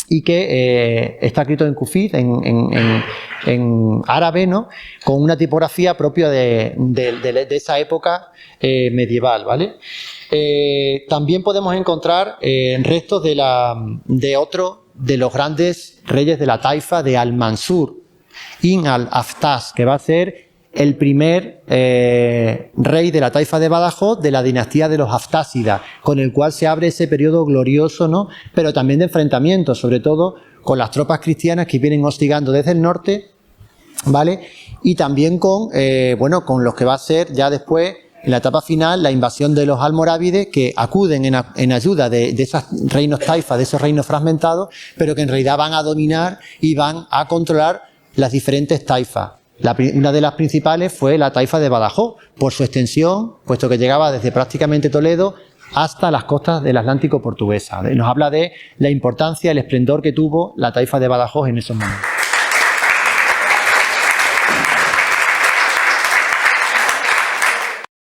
y que está escrito en kufid, en árabe, ¿no?, con una tipografía propia de esa época medieval, ¿vale? También podemos encontrar restos de otro de los grandes reyes de la taifa de Al-Mansur, Ibn al-Aftas, que va a ser el primer rey de la taifa de Badajoz de la dinastía de los Haftásidas, con el cual se abre ese periodo glorioso, ¿no?, pero también de enfrentamientos, sobre todo con las tropas cristianas que vienen hostigando desde el norte, ¿vale? Y también con los que va a ser ya después, en la etapa final, la invasión de los almorávides, que acuden en ayuda de esos reinos taifas, de esos reinos fragmentados, pero que en realidad van a dominar y van a controlar las diferentes taifas. Una de las principales fue la taifa de Badajoz, por su extensión, puesto que llegaba desde prácticamente Toledo hasta las costas del Atlántico portuguesa. Nos habla de la importancia, el esplendor que tuvo la taifa de Badajoz en esos momentos.